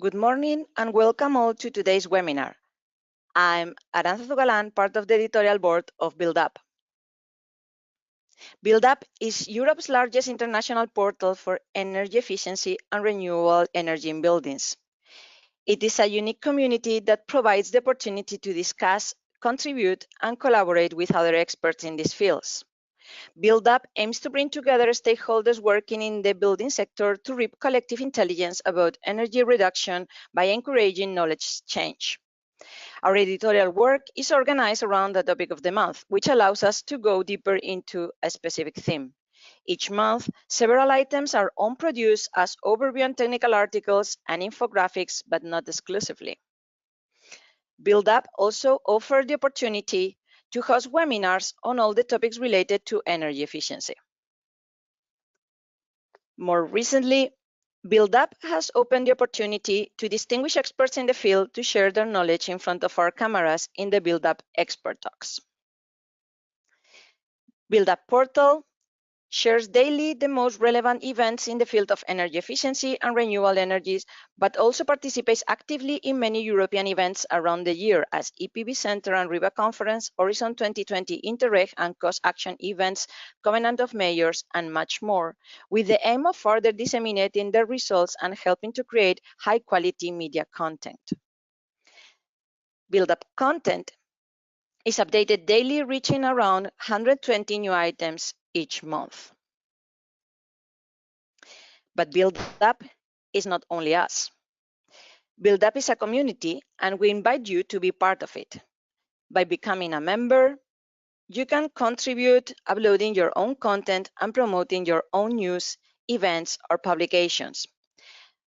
Good morning and welcome all to today's webinar. I'm Aranza Zugalan, part of the editorial board of BuildUp. BuildUp is Europe's largest international portal for energy efficiency and renewable energy in buildings. It is a unique community that provides the opportunity to discuss, contribute, and collaborate with other experts in these fields. BuildUp aims to bring together stakeholders working in the building sector to reap collective intelligence about energy reduction by encouraging knowledge exchange. Our editorial work is organized around the topic of the month, which allows us to go deeper into a specific theme. Each month, several items are on-produced as overview and technical articles and infographics, but not exclusively. BuildUp also offers the opportunity to host webinars on all the topics related to energy efficiency. More recently, BuildUp has opened the opportunity to distinguished experts in the field to share their knowledge in front of our cameras in the BuildUp Expert Talks. BuildUp portal shares daily the most relevant events in the field of energy efficiency and renewable energies, but also participates actively in many European events around the year as EPB Center and RIBA Conference, Horizon 2020 Interreg and Cost Action events, Covenant of Mayors, and much more, with the aim of further disseminating their results and helping to create high-quality media content. BuildUp content is updated daily, reaching around 120 new items each month. But BuildUp is not only us. BuildUp is a community, and we invite you to be part of it. By becoming a member, you can contribute, uploading your own content and promoting your own news, events, or publications.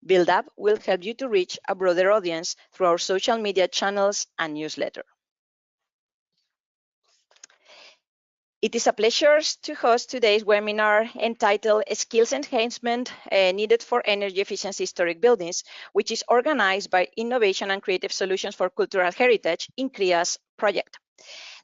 BuildUp will help you to reach a broader audience through our social media channels and newsletter. It is a pleasure to host today's webinar entitled Skills Enhancement Needed for Energy Efficiency Historic Buildings, which is organized by Innovation and Creative Solutions for Cultural Heritage, INCREAS project.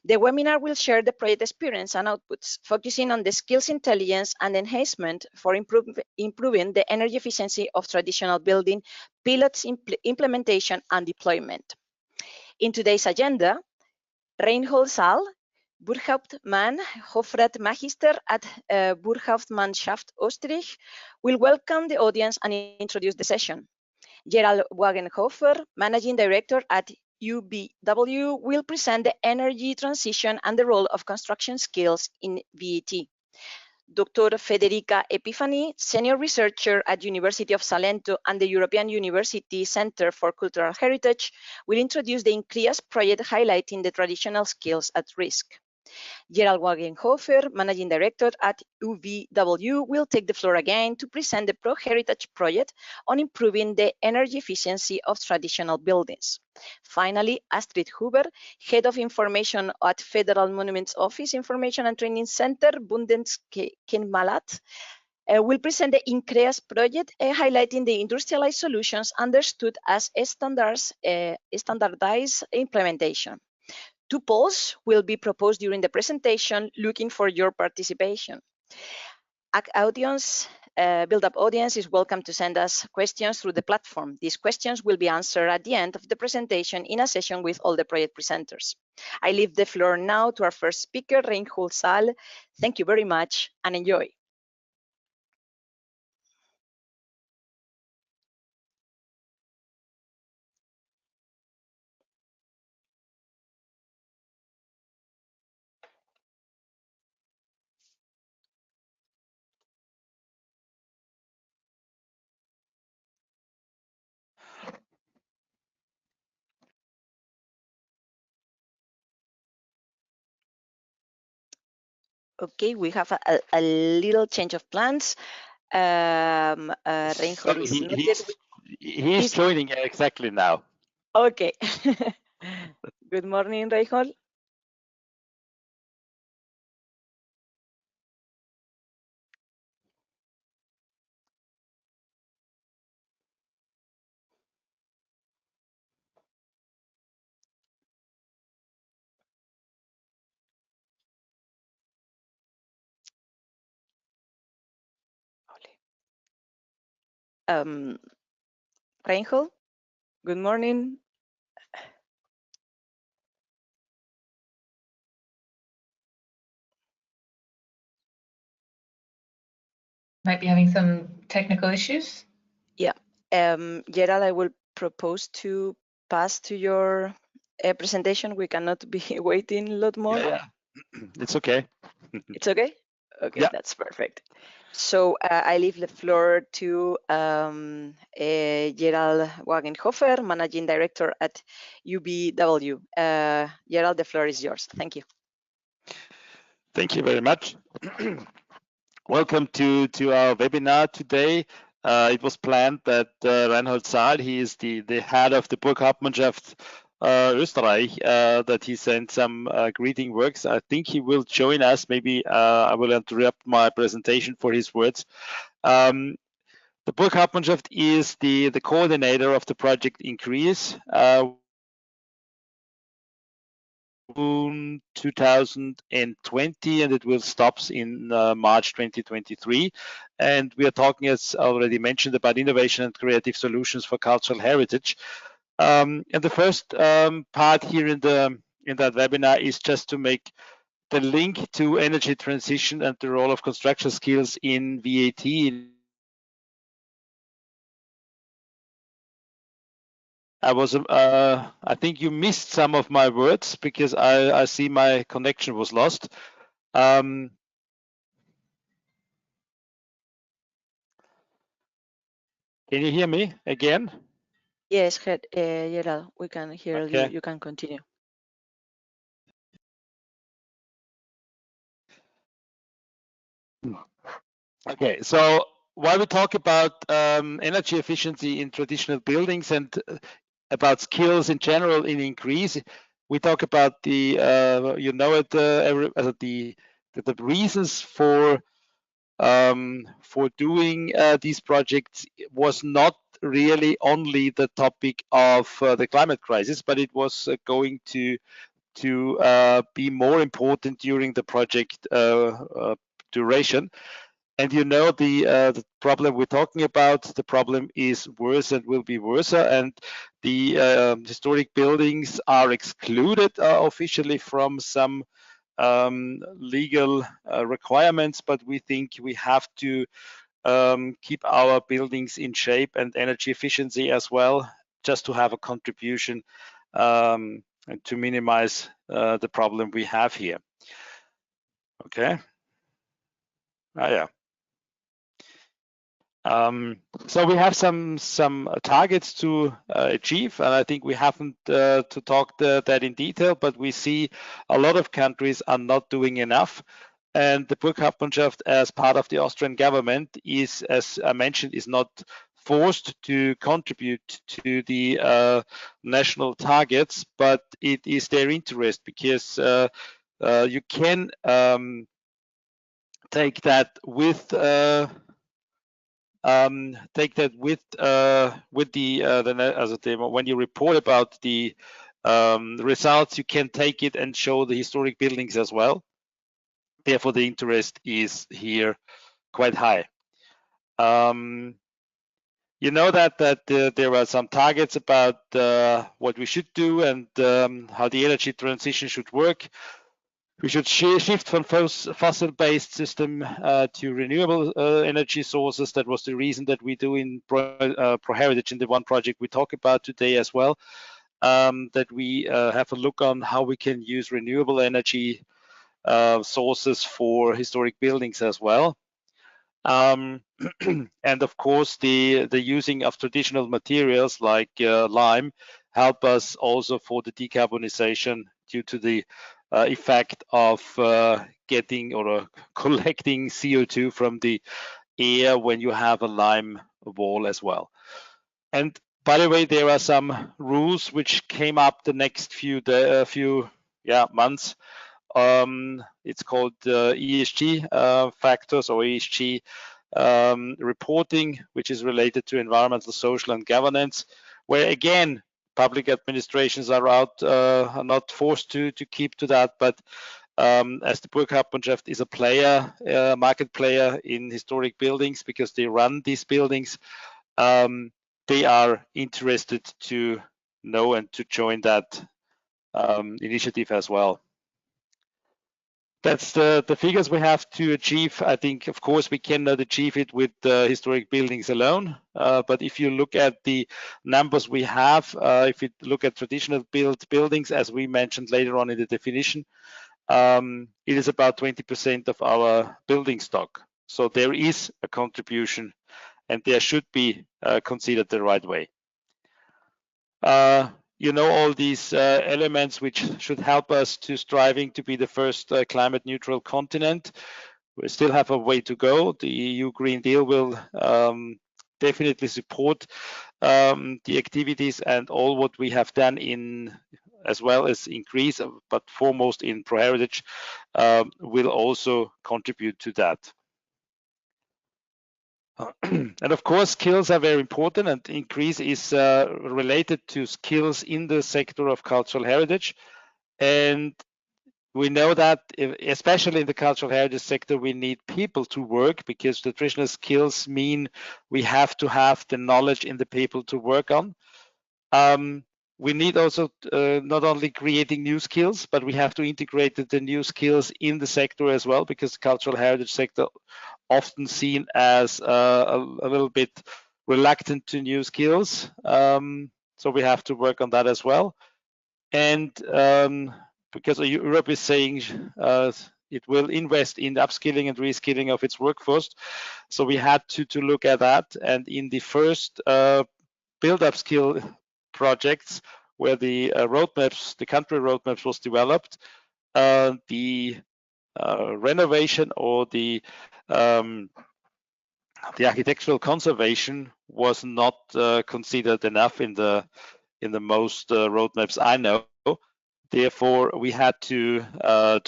The webinar will share the project experience and outputs, focusing on the skills intelligence and enhancement for improving the energy efficiency of traditional building, pilots, implementation, and deployment. In today's agenda, Reinhold Saal, Burghauptmann Hofrat Magister at Burghauptmannschaft Österreich, will welcome the audience and introduce the session. Gerald Wagenhofer, Managing Director at UBW, will present the energy transition and the role of construction skills in VET. Dr. Federica Epifani, Senior Researcher at University of Salento and the European University Center for Cultural Heritage, will introduce the INCREAS project highlighting the traditional skills at risk. Gerald Wagenhofer, Managing Director at UVW, will take the floor again to present the Pro-Heritage project on improving the energy efficiency of traditional buildings. Finally, Astrid Huber, Head of Information at Federal Monuments Office Information and Training Center, Bundeskenmalat, will present the INCREAS project, highlighting the industrialized solutions understood as standardized implementation. 2 polls will be proposed during the presentation, looking for your participation. BuildUp audience is welcome to send us questions through the platform. These questions will be answered at the end of the presentation in a session with all the project presenters. I leave the floor now to our first speaker, Reinhold Saal. Thank you very much and enjoy. Okay, we have a little change of plans. Reinhold is not yet. He's joining exactly now. Okay. Good morning, Reinhold. Reinhold? Good morning. Might be having some technical issues. Yeah. Gerald, I will propose to pass to your presentation. We cannot be waiting a lot more. Yeah. It's okay. It's okay? Okay, Yeah. that's perfect. So I leave the floor to Gerald Wagenhofer, Managing Director at UBW. Gerald, the floor is yours. Thank you. Thank you very much. Welcome to our webinar today. It was planned that Reinhold Saal, he is the head of the Burghauptmannschaft Österreich, that he sent some greeting words. I think he will join us. Maybe I will interrupt my presentation for his words. The Burghauptmannschaft is the coordinator of the project INCREAS. 2020, and it will stop in March 2023. And we are talking, as already mentioned, about innovation and creative solutions for cultural heritage. And the first part here in that webinar is just to make the link to energy transition and the role of construction skills in VAT. I think you missed some of my words because I see my connection was lost. Can you hear me again? Yes, Gerald, we can hear Okay. you. You can continue. Okay, so while we talk about energy efficiency in traditional buildings and about skills in general in INCREAS, we talk about the the reasons for doing these projects was not really only the topic of the climate crisis, but it was going to be more important during the project duration. And you know the problem we're talking about, the problem is worse and will be worse, and the historic buildings are excluded officially from some legal requirements, but we think we have to keep our buildings in shape and energy efficiency as well, just to have a contribution and to minimize the problem we have here. Okay. Yeah. So we have some targets to achieve, and I think we haven't to talk that in detail, but we see a lot of countries are not doing enough. And the Burghauptmannschaft, as part of the Austrian government, is, as I mentioned, is not forced to contribute to the national targets, but it is their interest because you can take that with when you report about the results, you can take it and show the historic buildings as well. Therefore, the interest is here quite high. You know that there are some targets about what we should do and how the energy transition should work. We should shift from fossil-based system to renewable energy sources. That was the reason that we do in ProHeritage, in the one project we talk about today as well, that we have a look on how we can use renewable energy sources for historic buildings as well. And of course, the using of traditional materials like lime help us also for the decarbonization due to the effect of getting or collecting CO2 from the air when you have a lime wall as well. And by the way, there are some rules which came up the next few months. It's called ESG factors or ESG reporting, which is related to environmental, social, and governance, where again, public administrations are not forced to keep to that, but as the Burghauptmannschaft is a player, market player in historic buildings because they run these buildings, they are interested to know and to join that initiative as well. That's the figures we have to achieve. I think, of course, we cannot achieve it with historic buildings alone. But if you look at the numbers we have, if you look at traditional built buildings, as we mentioned later on in the definition, it is about 20% of our building stock. So there is a contribution, and there should be considered the right way. You know, all these elements which should help us to striving to be the first climate neutral continent. We still have a way to go. The EU Green Deal will definitely support the activities and all what we have done in, as well as INCREAS, but foremost in ProHeritage, will also contribute to that. And of course, skills are very important, and INCREAS is related to skills in the sector of cultural heritage. And we know that, especially in the cultural heritage sector, we need people to work, because the traditional skills mean we have to have the knowledge in the people to work on. We need also not only creating new skills, but we have to integrate the new skills in the sector as well, because the cultural heritage sector often seen as a little bit reluctant to new skills. So we have to work on that as well. And because Europe is saying it will invest in upskilling and reskilling of its workforce, so we had to look at that. And in the first build-up skill projects where the roadmaps, the country roadmaps was developed, the renovation or the architectural conservation was not considered enough in the most roadmaps I know. Therefore, we had to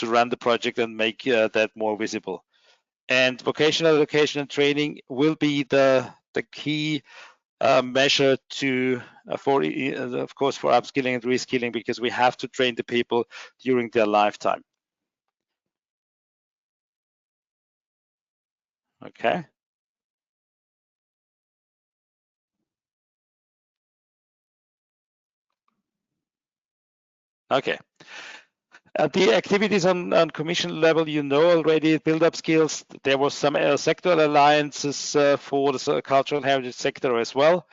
run the project and make that more visible. And vocational education and training will be the key measure to for of course for upskilling and reskilling, because we have to train the people during their lifetime. Okay. Okay. The activities on commission level, you know already, build up skills. There was some sectoral alliances for the cultural heritage sector as well.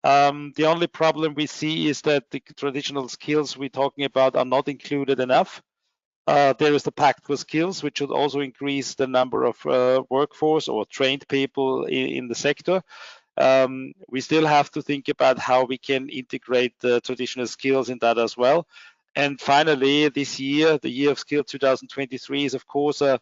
The only problem we see is that the traditional skills we're talking about are not included enough. There is the pact for skills, which should also increase the number of workforce or trained people in the sector. We still have to think about how we can integrate the traditional skills in that as well. And finally, this year, the year of skill 2023, is of course a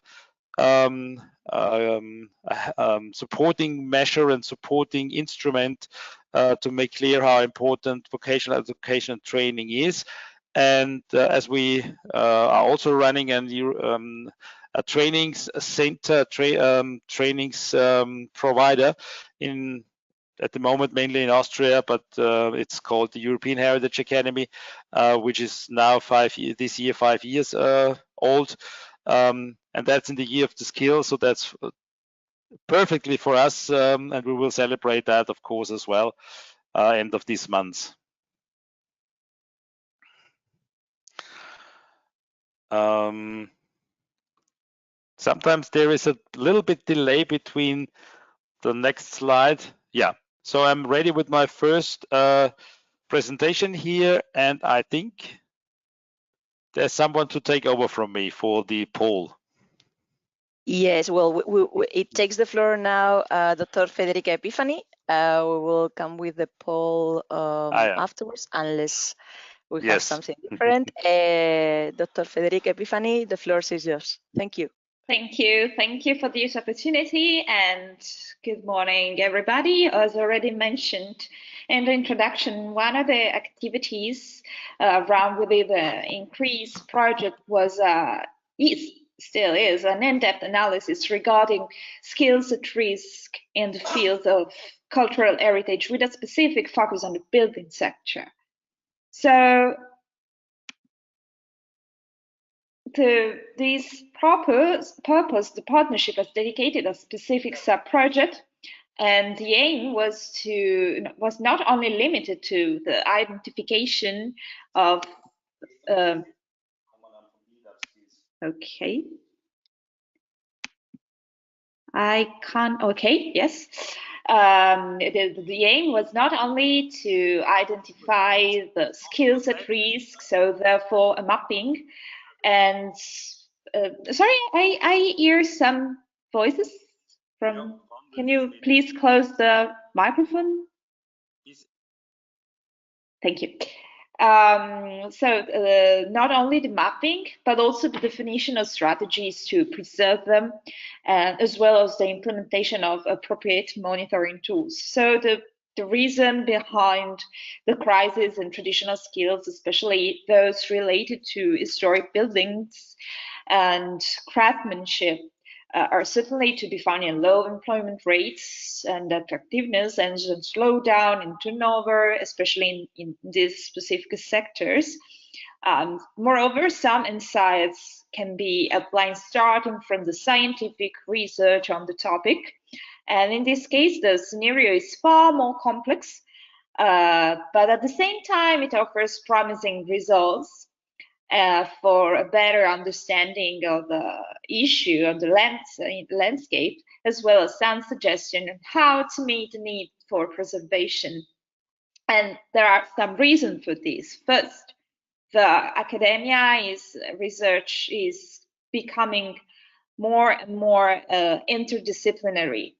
supporting measure and supporting instrument to make clear how important vocational education and training is. And as we are also running a trainings center, trainings provider at the moment mainly in Austria, but it's called the European Heritage Academy, which is now 5 years old. And that's in the year of the skill, so that's perfectly for us, and we will celebrate that, of course, as well, end of this month. Sometimes there is a little bit delay between the next slide. Yeah, so I'm ready with my first presentation here, and I think there's someone to take over from me for the poll. Yes, well, it takes the floor now, Dr. Federica Epifani. We will come with the poll afterwards, unless we have something different. Dr. Federica Epifani, the floor is yours. Thank you. Thank you. Thank you for this opportunity, and good morning, everybody. As already mentioned in the introduction, one of the activities around within the INCREAS project was still is an in-depth analysis regarding skills at risk in the field of cultural heritage, with a specific focus on the building sector. So to this purpose, the partnership has dedicated a specific sub-project And the aim was not only limited to the identification of okay. I can't, okay, yes. The aim was not only to identify the skills at risk, so therefore a mapping. And sorry, I hear some voices from, can you please close the microphone? Thank you. Not only the mapping, but also the definition of strategies to preserve them, as well as the implementation of appropriate monitoring tools. So the reason behind the crisis in traditional skills, especially those related to historic buildings and craftsmanship, are certainly to be found in low employment rates and attractiveness and slowdown in turnover, especially in these specific sectors. Moreover, some insights can be applied starting from the scientific research on the topic. And in this case, the scenario is far more complex, but at the same time, it offers promising results for a better understanding of the issue of the landscape, as well as some suggestion on how to meet the need for preservation. And there are some reasons for this. First, research is becoming more and more interdisciplinary.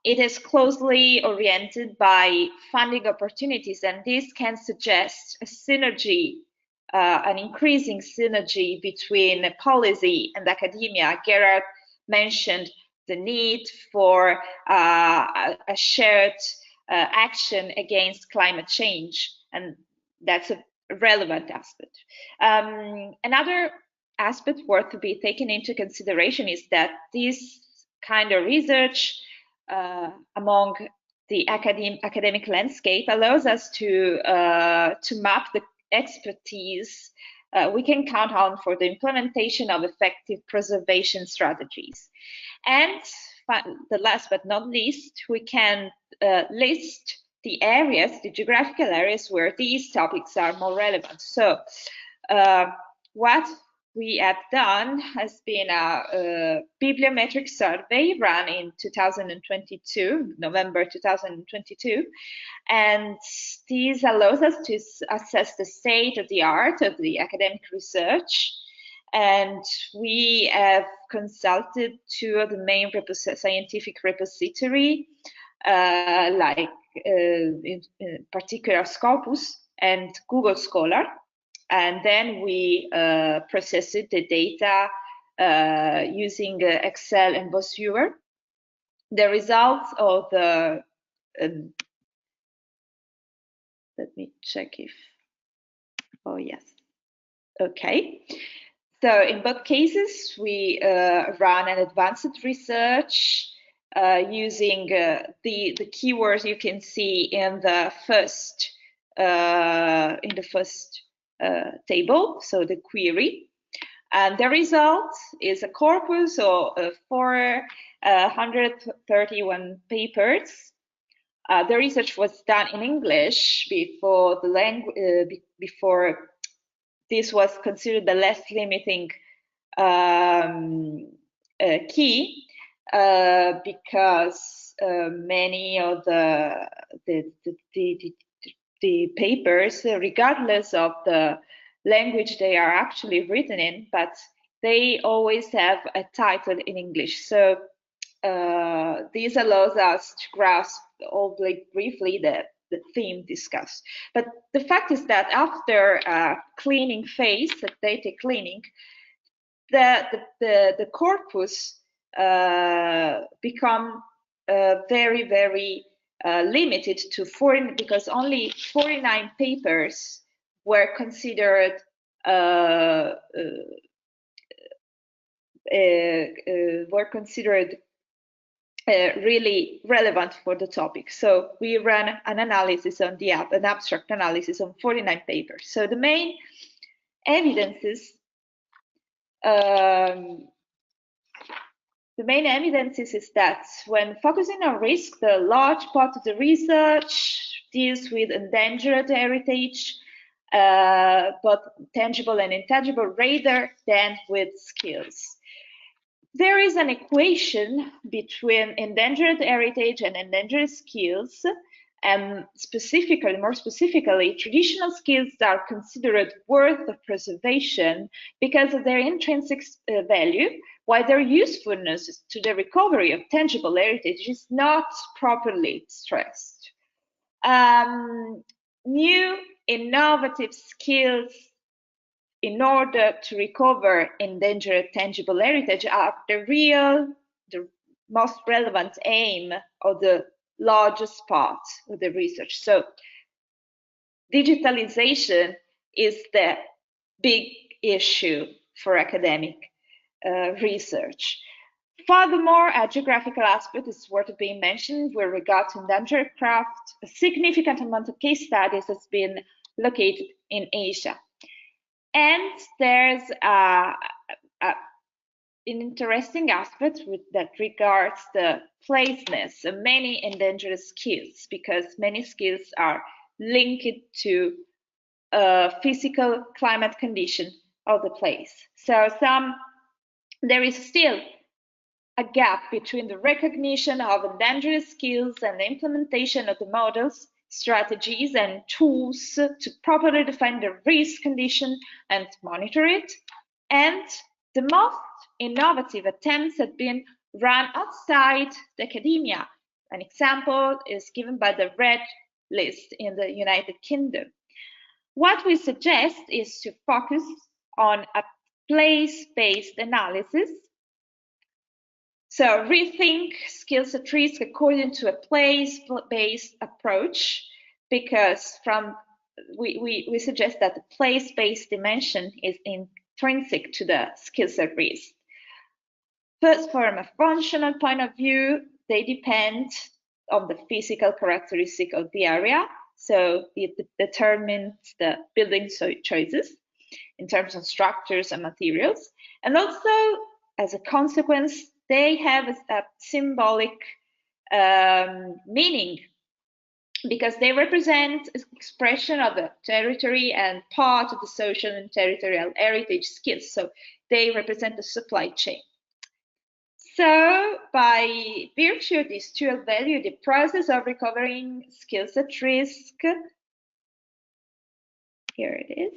It is closely oriented by funding opportunities, and this can suggest a synergy, an increasing synergy between policy and academia. Gerard mentioned the need for a shared action against climate change, and that's a relevant aspect. Another aspect worth to be taken into consideration is that this kind of research among the academic landscape allows us to map the expertise we can count on for the implementation of effective preservation strategies. And the last but not least, we can list the areas, the geographical areas where these topics are more relevant. So what we have done has been a bibliometric survey run in 2022, November 2022, and this allows us to assess the state of the art of the academic research. And we have consulted two of the main scientific repository, like in particular Scopus and Google Scholar. And then we processed the data using Excel and Boss Viewer. The results of the, let me check if, oh yes, okay. So in both cases, we run an advanced research using the keywords you can see in the first table, so the query. And the result is a corpus of 431 papers. The research was done in English before before this was considered the less limiting key, because many of the papers, regardless of the language they are actually written in, but they always have a title in English. So this allows us to grasp only briefly the theme discussed. But the fact is that after cleaning phase, data cleaning, the corpus become very, very limited to 40, because only 49 papers were considered really relevant for the topic. So we ran an analysis on an abstract analysis on 49 papers. So the main evidences the main evidences is that when focusing on risk, the large part of the research deals with endangered heritage, both tangible and intangible, rather than with skills. There is an equation between endangered heritage and endangered skills, and more specifically, traditional skills are considered worth of preservation because of their intrinsic value, while their usefulness to the recovery of tangible heritage is not properly stressed. New innovative skills in order to recover endangered tangible heritage are the most relevant aim of the largest part of the research. So digitalization is the big issue for academic research. Furthermore, a geographical aspect is worth being mentioned with regard to endangered craft. A significant amount of case studies has been located in Asia. And there's an interesting aspect that regards the placeness of many endangered skills, because many skills are linked to physical climate condition of the place. So there is still a gap between the recognition of endangered skills and the implementation of the models, strategies, and tools to properly define the risk condition and monitor it. And the most innovative attempts have been run outside the academia. An example is given by the Red List in the United Kingdom. What we suggest is to focus on a place-based analysis. So rethink skills at risk according to a place-based approach, because we suggest that the place-based dimension is intrinsic to the skills at risk. First, from a functional point of view, they depend on the physical characteristic of the area. So it determines the building choices in terms of structures and materials. And also, as a consequence, they have a symbolic meaning, because they represent expression of the territory and part of the social and territorial heritage skills. So they represent the supply chain. So by virtue of this dual value, the process of recovering skills at risk, here it is,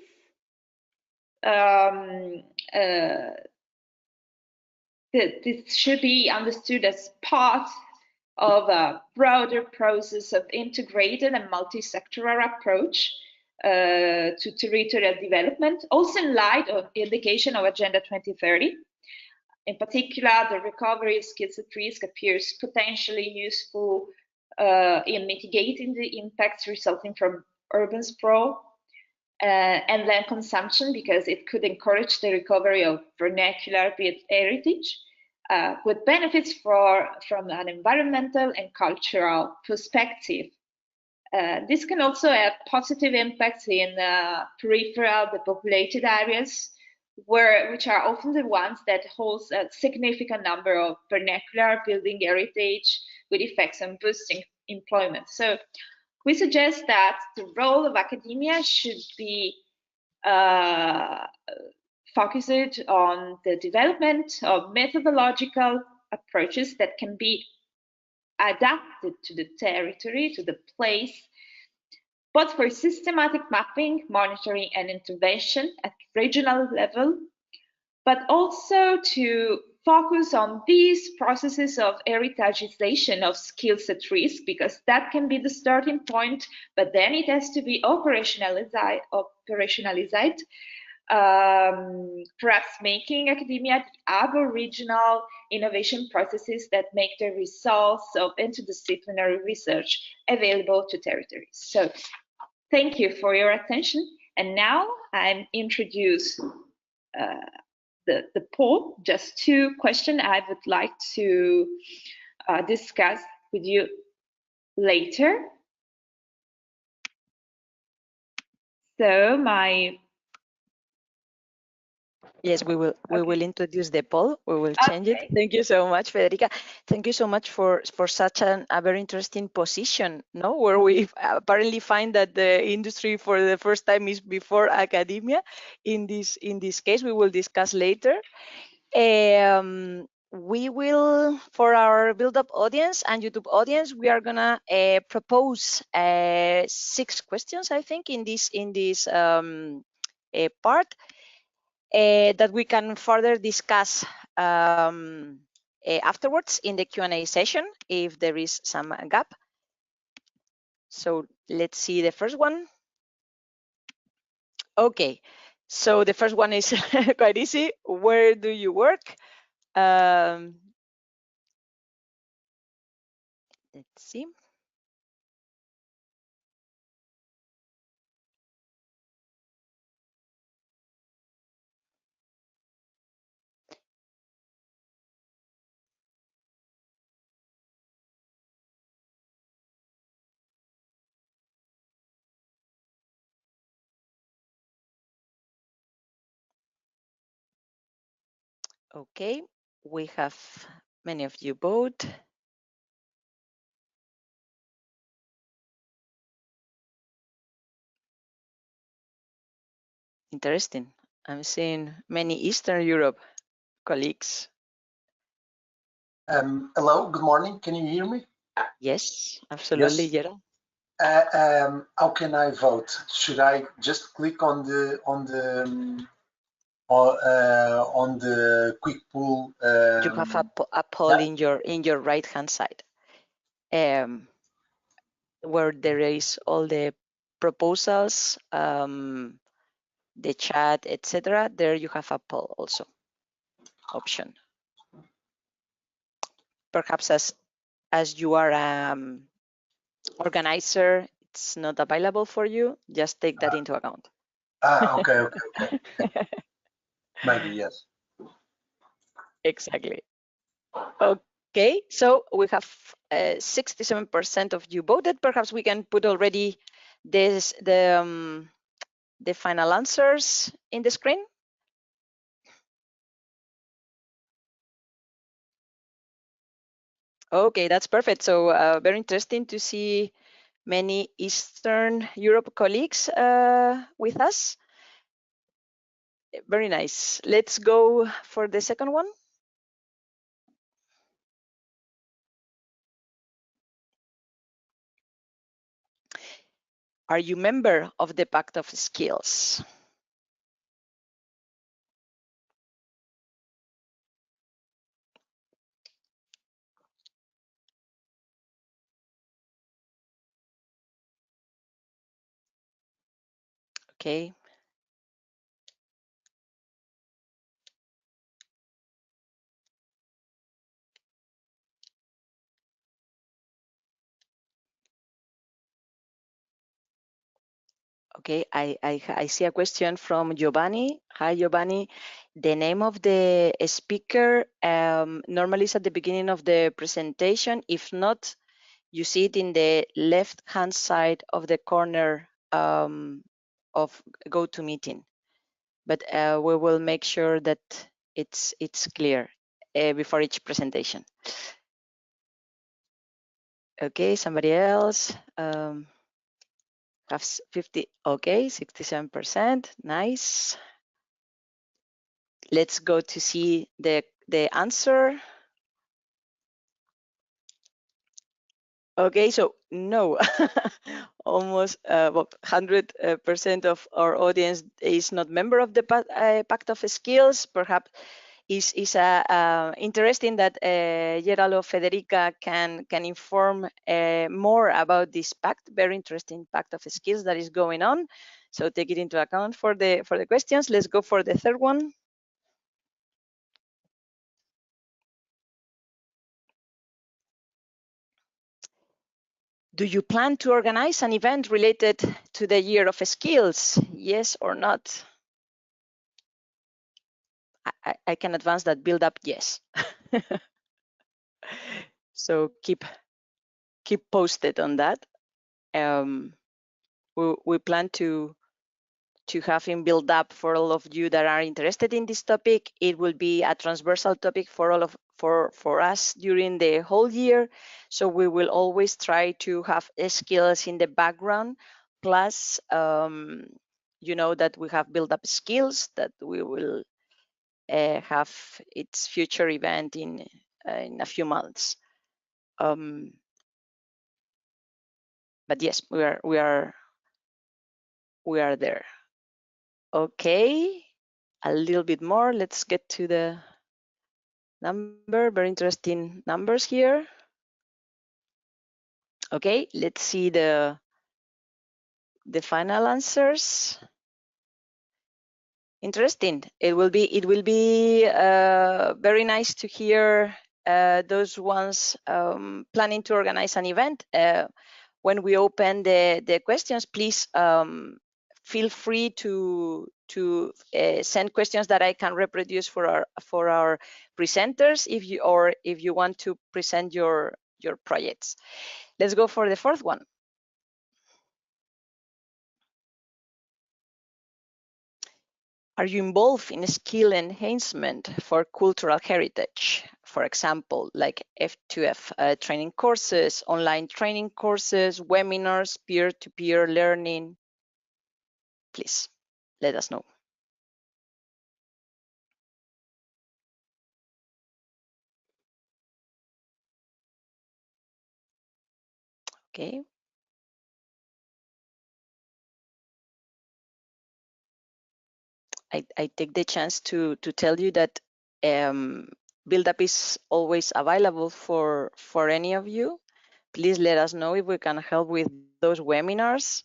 this should be understood as part of a broader process of integrated and multi-sectoral approach to territorial development, also in light of the indication of Agenda 2030. In particular, the recovery of skills at risk appears potentially useful in mitigating the impacts resulting from urban sprawl and land consumption, because it could encourage the recovery of vernacular heritage with benefits from an environmental and cultural perspective. This can also have positive impacts in peripheral, depopulated areas, which are often the ones that hold a significant number of vernacular building heritage with effects on boosting employment. So we suggest that the role of academia should be focused on the development of methodological approaches that can be adapted to the territory, to the place, both for systematic mapping, monitoring, and intervention at regional level, but also to focus on these processes of heritagization of skills at risk, because that can be the starting point, but then it has to be operationalized, perhaps making academia the aboriginal innovation processes that make the results of interdisciplinary research available to territories. So thank you for your attention. And now I'm introduce the poll, just 2 questions I would like to discuss with you later. So Yes, we will introduce the poll. We will change it. Thank you so much, Federica. Thank you so much for such a very interesting position, no? Where we apparently find that the industry for the first time is before academia. In this case, we will discuss later. We will, for our build-up audience and YouTube audience, we are gonna propose 6 questions, I think, in this part. That we can further discuss afterwards in the Q&A session if there is some gap. So let's see the first one. Okay, so the first one is quite easy. Where do you work? Let's see. Okay, we have many of you vote. Interesting. I'm seeing many Eastern Europe colleagues. Hello, good morning. Can you hear me? Yes, absolutely, Yes. Gerald. How can I vote? Should I just click on the quick poll? You have a poll yeah. in your right hand side, where there is all the proposals, the chat, etc. There you have a poll also option. Perhaps as you are organizer, it's not available for you. Just take that into account. Okay. Maybe yes. Exactly. Okay, so we have 67% of you voted. Perhaps we can put already the final answers in the screen. Okay, that's perfect. So very interesting to see many Eastern Europe colleagues with us. Very nice. Let's go for the second one. Are you member of the Pact of Skills? Okay. Okay, I see a question from Giovanni. Hi, Giovanni. The name of the speaker normally is at the beginning of the presentation. If not, you see it in the left-hand side of the corner of GoToMeeting. But we will make sure that it's clear before each presentation. Okay, somebody else. Have 50, okay, 67%, nice. Let's go to see the answer. Okay, so no, almost 100% of our audience is not member of the Pact of Skills. Perhaps is interesting that Gerald or Federica can inform more about this pact. Very interesting Pact of Skills that is going on. So take it into account for the questions. Let's go for the third one. Do you plan to organize an event related to the Year of Skills? Yes or not? I can advance that build up, yes. So keep posted on that. We plan to to have in build up for all of you that are interested in this topic. It will be a transversal topic for all of for us during the whole year. So we will always try to have skills in the background, plus you know that we have built up skills that we will have its future event in a few months. But yes, we are there. Okay, a little bit more. Let's get to the number. Very interesting numbers here. Okay, let's see the final answers. Interesting. It will be very nice to hear those ones planning to organize an event. When we open the questions, please feel free to send questions that I can reproduce for our presenters if you want to present your projects. Let's go for the fourth one. Are you involved in skill enhancement for cultural heritage? For example, like F2F training courses, online training courses, webinars, peer-to-peer learning? Please let us know. Okay. I take the chance to tell you that build-up is always available for any of you. Please let us know if we can help with those webinars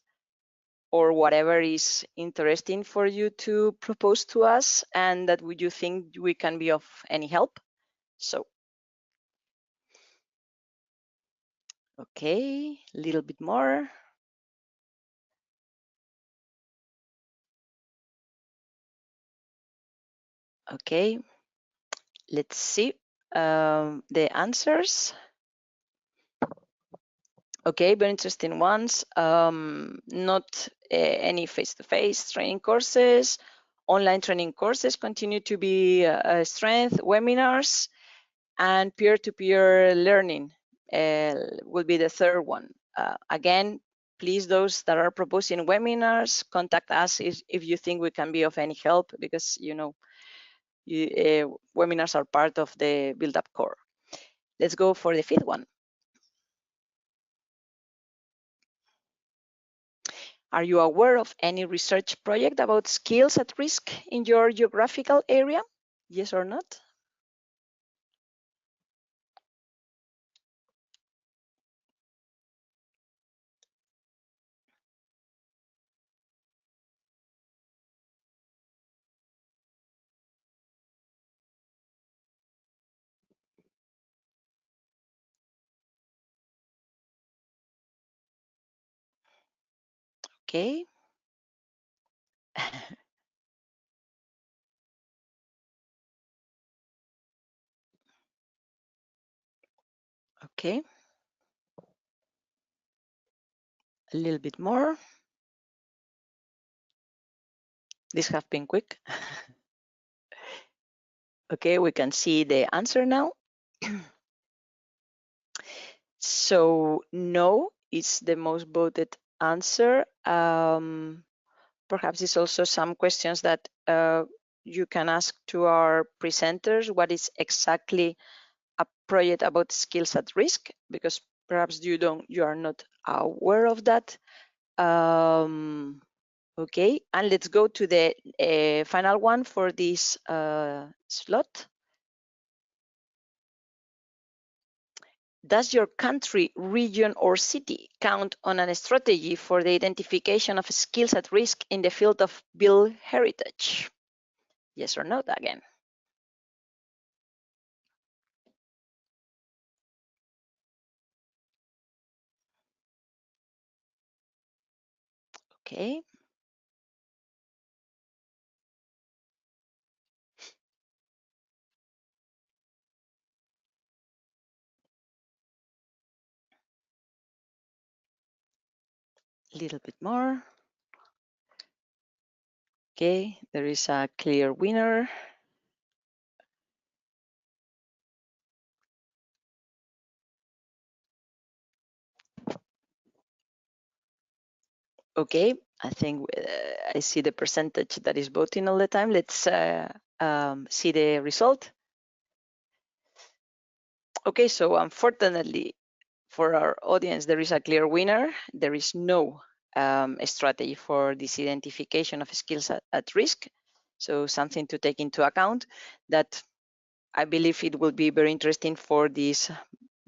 or whatever is interesting for you to propose to us and that you think we can be of any help. So, okay, a little bit more. Okay, let's see the answers. Okay, very interesting ones. Not any face-to-face training courses. Online training courses continue to be a strength. Webinars and peer-to-peer learning will be the third one. Again, please, those that are proposing webinars, contact us if you think we can be of any help, because you know webinars are part of the build-up core. Let's go for the fifth one. Are you aware of any research project about skills at risk in your geographical area? Yes or not? Okay. Okay. A little bit more. These have been quick. Okay, we can see the answer now. So no is the most voted answer. Perhaps it's also some questions that you can ask to our presenters. What is exactly a project about skills at risk? Because perhaps you are not aware of that. Okay, and let's go to the final one for this slot. Does your country, region, or city count on a strategy for the identification of skills at risk in the field of built heritage? Yes or no again? Okay. A little bit more. Okay, there is a clear winner. Okay, I think I see the percentage that is voting all the time. Let's see the result. Okay, so unfortunately for our audience, there is a clear winner. There is no strategy for this identification of skills at risk. So something to take into account that I believe it will be very interesting for this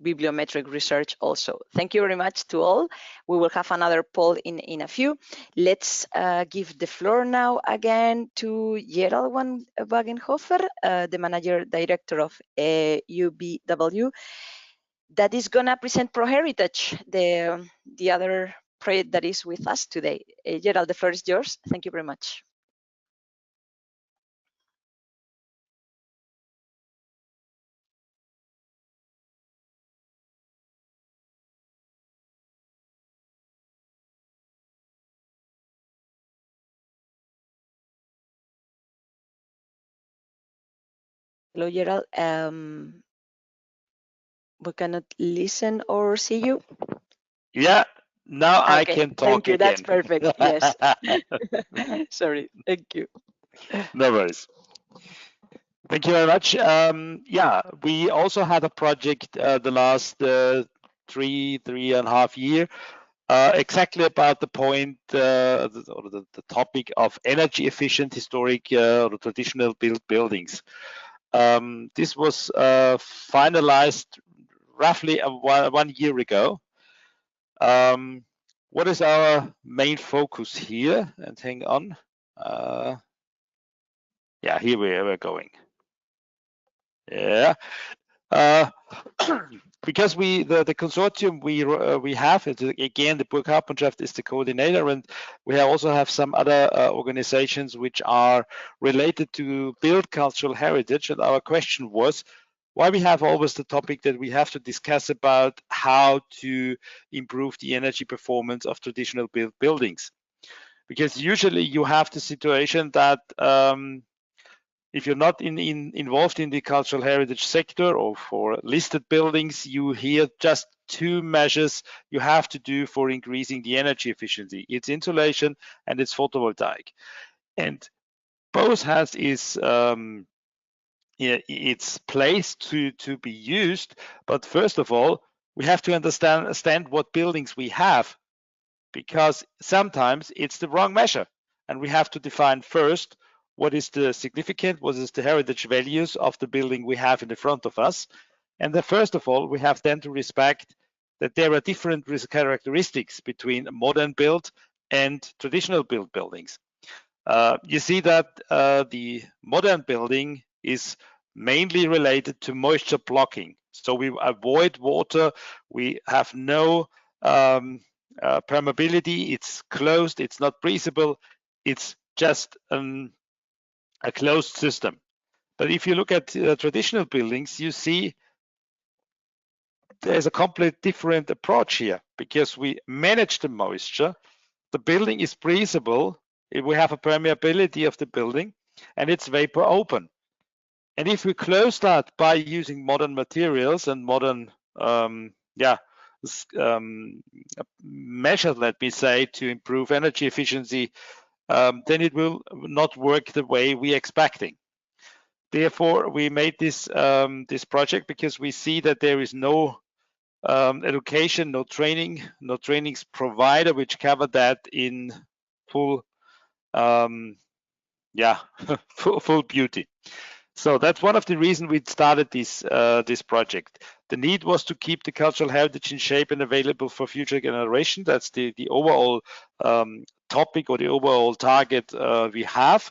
bibliometric research also. Thank you very much to all. We will have another poll in a few. Let's give the floor now again to Gerald Wagenhofer, the Manager Director of UBW, that is gonna present ProHeritage, the other project that is with us today. Gerald, the floor is yours. Thank you very much. Hello, Gerald. We cannot listen or see you. Yeah, now Okay, I can talk thank you. again. That's perfect. Yes. Sorry. Thank you. No worries. Thank you very much. Yeah, we also had a project the last three and a half year, exactly about the point or the topic of energy efficient historic or traditional built buildings. This was finalized roughly one year ago. What is our main focus here? And hang on. Yeah, here we're going. Yeah. Because the consortium we have, again, the Burghauptmannschaft is the coordinator, and we also have some other organizations which are related to build cultural heritage. And our question was, why we have always the topic that we have to discuss about how to improve the energy performance of traditional built buildings. Because usually you have the situation that if you're not involved in the cultural heritage sector or for listed buildings, you hear just two measures you have to do for increasing the energy efficiency. It's insulation and it's photovoltaic. And both has its place to be used. But first of all, we have to understand what buildings we have, because sometimes it's the wrong measure. And we have to define first what is the significant, what is the heritage values of the building we have in the front of us. And then first of all, we have then to respect that there are different characteristics between modern built and traditional built buildings. You see that the modern building is mainly related to moisture blocking. So we avoid water, we have no permeability, it's closed, it's not breathable, it's just a closed system. But if you look at traditional buildings, you see there's a completely different approach here, because we manage the moisture, the building is breathable, we have a permeability of the building, and it's vapor open. And if we close that by using modern materials and modern measures, let me say, to improve energy efficiency, then it will not work the way we're expecting. Therefore, we made this project because we see that there is no education, no trainings provider which cover that in full full beauty. So that's one of the reasons we started this project. The need was to keep the cultural heritage in shape and available for future generations. That's the overall topic or the overall target we have.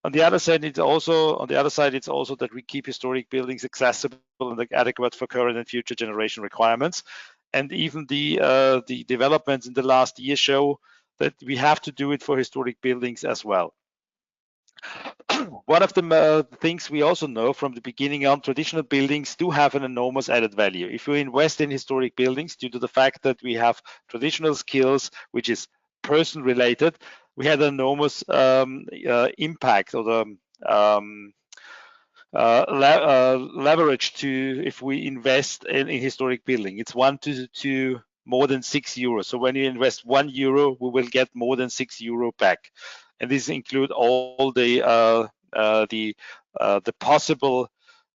On the other side, it's also that we keep historic buildings accessible and adequate for current and future generation requirements. And even the developments in the last year show that we have to do it for historic buildings as well. One of the things we also know from the beginning on, traditional buildings do have an enormous added value. If we invest in historic buildings, due to the fact that we have traditional skills, which is person related, we had an enormous impact, or the leverage to if we invest in historic building. It's 1 to more than 6 euros. So when you invest €1, we will get more than €6 back, and this include all the possible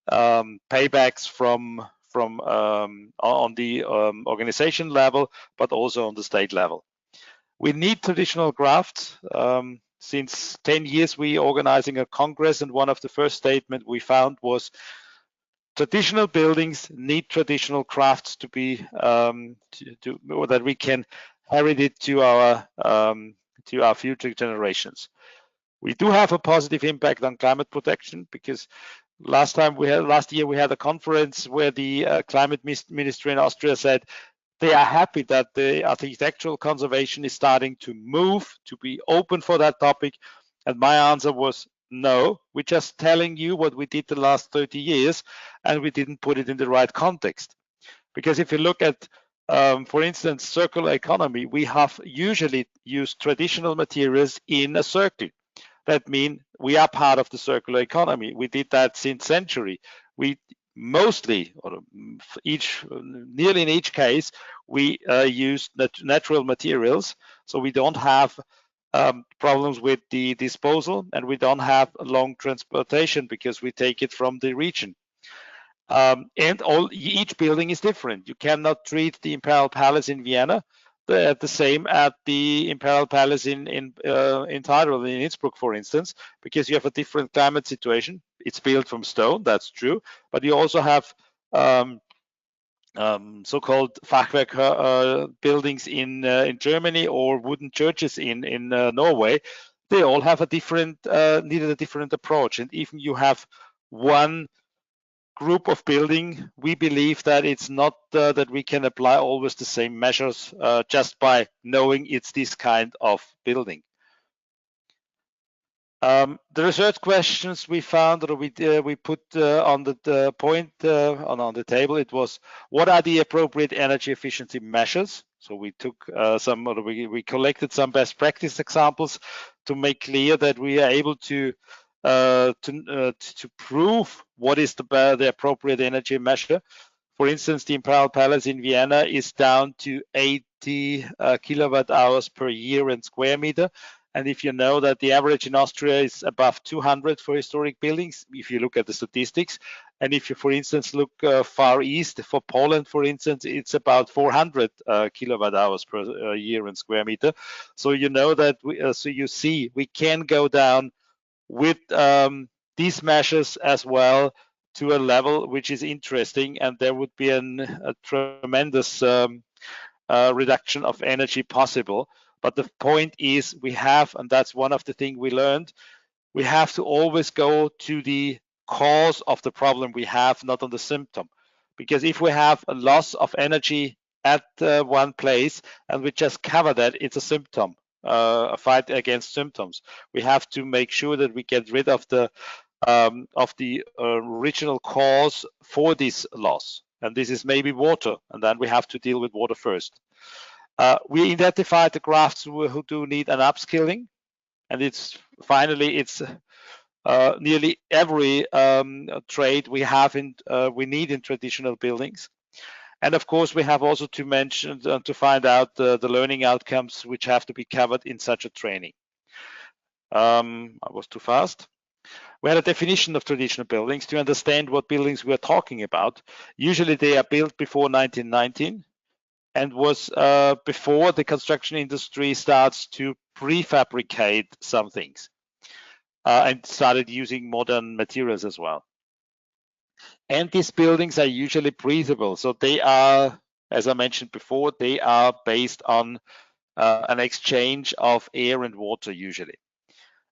paybacks from on the organization level, but also on the state level. We need traditional crafts. Since 10 years, we organizing a congress, and one of the first statement we found was traditional buildings need traditional crafts to be or that we can inherit it to our future generations. We do have a positive impact on climate protection, because last year we had a conference where the climate ministry in Austria said they are happy that the architectural conservation is starting to move to be open for that topic. And my answer was no, we're just telling you what we did the last 30 years, and we didn't put it in the right context. Because if you look at, for instance, circular economy, we have usually used traditional materials in a circle. That means we are part of the circular economy. We did that since century. We mostly, or nearly in each case, we use natural materials, so we don't have problems with the disposal, and we don't have long transportation because we take it from the region. And each building is different. You cannot treat the Imperial Palace in Vienna the same at the Imperial Palace in Tyrol, in Innsbruck, for instance, because you have a different climate situation. It's built from stone, that's true, but you also have so-called Fachwerk buildings in Germany, or wooden churches in Norway. They all have a different needed a different approach, and even you have one group of building, we believe that it's not that we can apply always the same measures just by knowing it's this kind of building. The research questions we found, or we put on the point on the table, it was, what are the appropriate energy efficiency measures? So we took we collected some best practice examples to make clear that we are able to prove what is the appropriate energy measure. For instance, the Imperial Palace in Vienna is down to 80 kilowatt hours per year and square meter. And if you know that the average in Austria is above 200 for historic buildings, if you look at the statistics, and if you, for instance, look far east for Poland, for instance, it's about 400 kilowatt hours per year and square meter. So you know that, so you see, we can go down with these measures as well to a level which is interesting, and there would be a tremendous reduction of energy possible. But the point is, we have, and that's one of the things we learned, we have to always go to the cause of the problem we have, not on the symptom. Because if we have a loss of energy at one place and we just cover that, it's a symptom, a fight against symptoms. We have to make sure that we get rid of the original cause for this loss. And this is maybe water, and then we have to deal with water first. We identified the crafts who do need an upskilling, and it's nearly every trade we have we need in traditional buildings. And of course, we have also to mention to find out the learning outcomes which have to be covered in such a training. I was too fast. We had a definition of traditional buildings to understand what buildings we are talking about. Usually they are built before 1919 and was before the construction industry starts to prefabricate some things and started using modern materials as well. And these buildings are usually breathable. So they are, as I mentioned before, they are based on an exchange of air and water usually.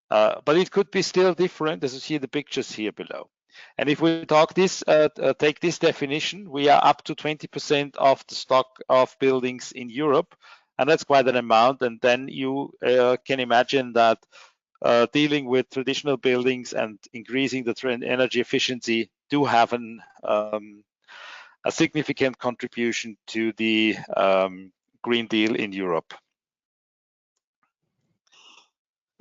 But it could be still different, as you see the pictures here below. And if we take this definition, we are up to 20% of the stock of buildings in Europe, and that's quite an amount. And then you can imagine that dealing with traditional buildings and increasing the energy efficiency do have a significant contribution to the Green Deal in Europe.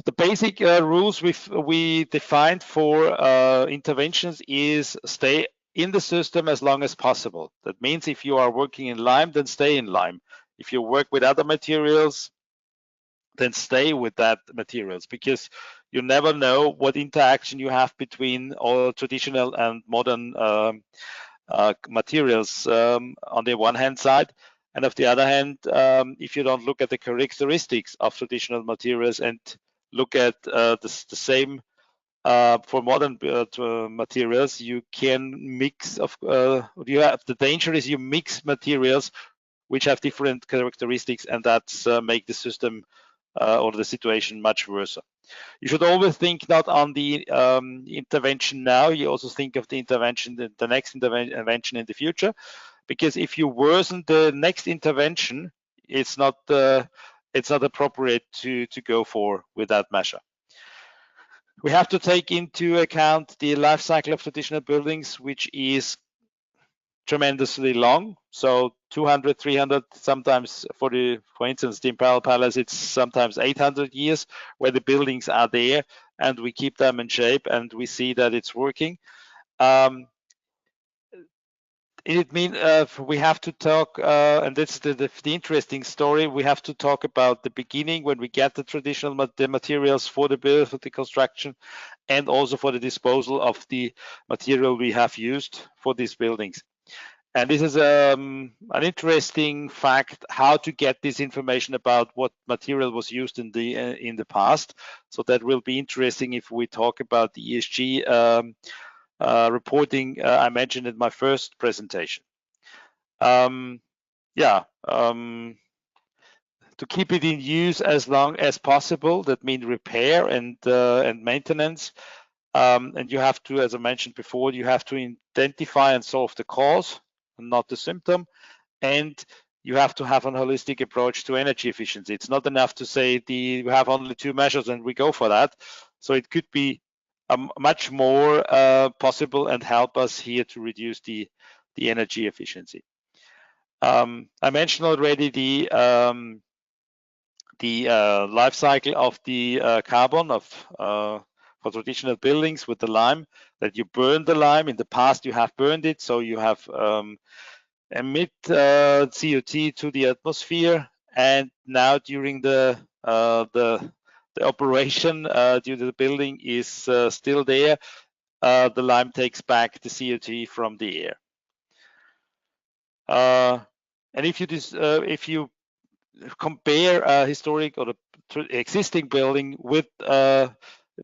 The basic rules we defined for interventions is stay in the system as long as possible. That means if you are working in lime, then stay in lime. If you work with other materials, then stay with that materials, because you never know what interaction you have between all traditional and modern materials on the one hand side, and of the other hand, if you don't look at the characteristics of traditional materials and look at the same for modern materials, you can mix the danger is you mix materials which have different characteristics, and that's make the system or the situation much worse. You should always think not on the intervention now, you also think of the intervention, the next intervention in the future, because if you worsen the next intervention, it's not appropriate to go for with that measure. We have to take into account the life cycle of traditional buildings, which is tremendously long. So 200, 300, sometimes for instance, the Imperial Palace, it's sometimes 800 years where the buildings are there and we keep them in shape and we see that it's working. It means we have to talk, and that's the interesting story. We have to talk about the beginning when we get the traditional materials for the construction, and also for the disposal of the material we have used for these buildings. And this is an interesting fact, how to get this information about what material was used in the past. So that will be interesting if we talk about the ESG reporting I mentioned in my first presentation. To keep it in use as long as possible, that means repair and maintenance. And you have to, as I mentioned before, you have to identify and solve the cause and not the symptom. And you have to have a holistic approach to energy efficiency. It's not enough to say we have only 2 measures and we go for that. So it could be much more possible and help us here to reduce the energy efficiency. I mentioned already the life cycle of the carbon for traditional buildings with the lime, that you burn the lime. In the past, you have burned it, so you have emit CO2 to the atmosphere, and now during the operation, due to the building is still there, the lime takes back the CO2 from the air. And if you compare a historic or the existing building with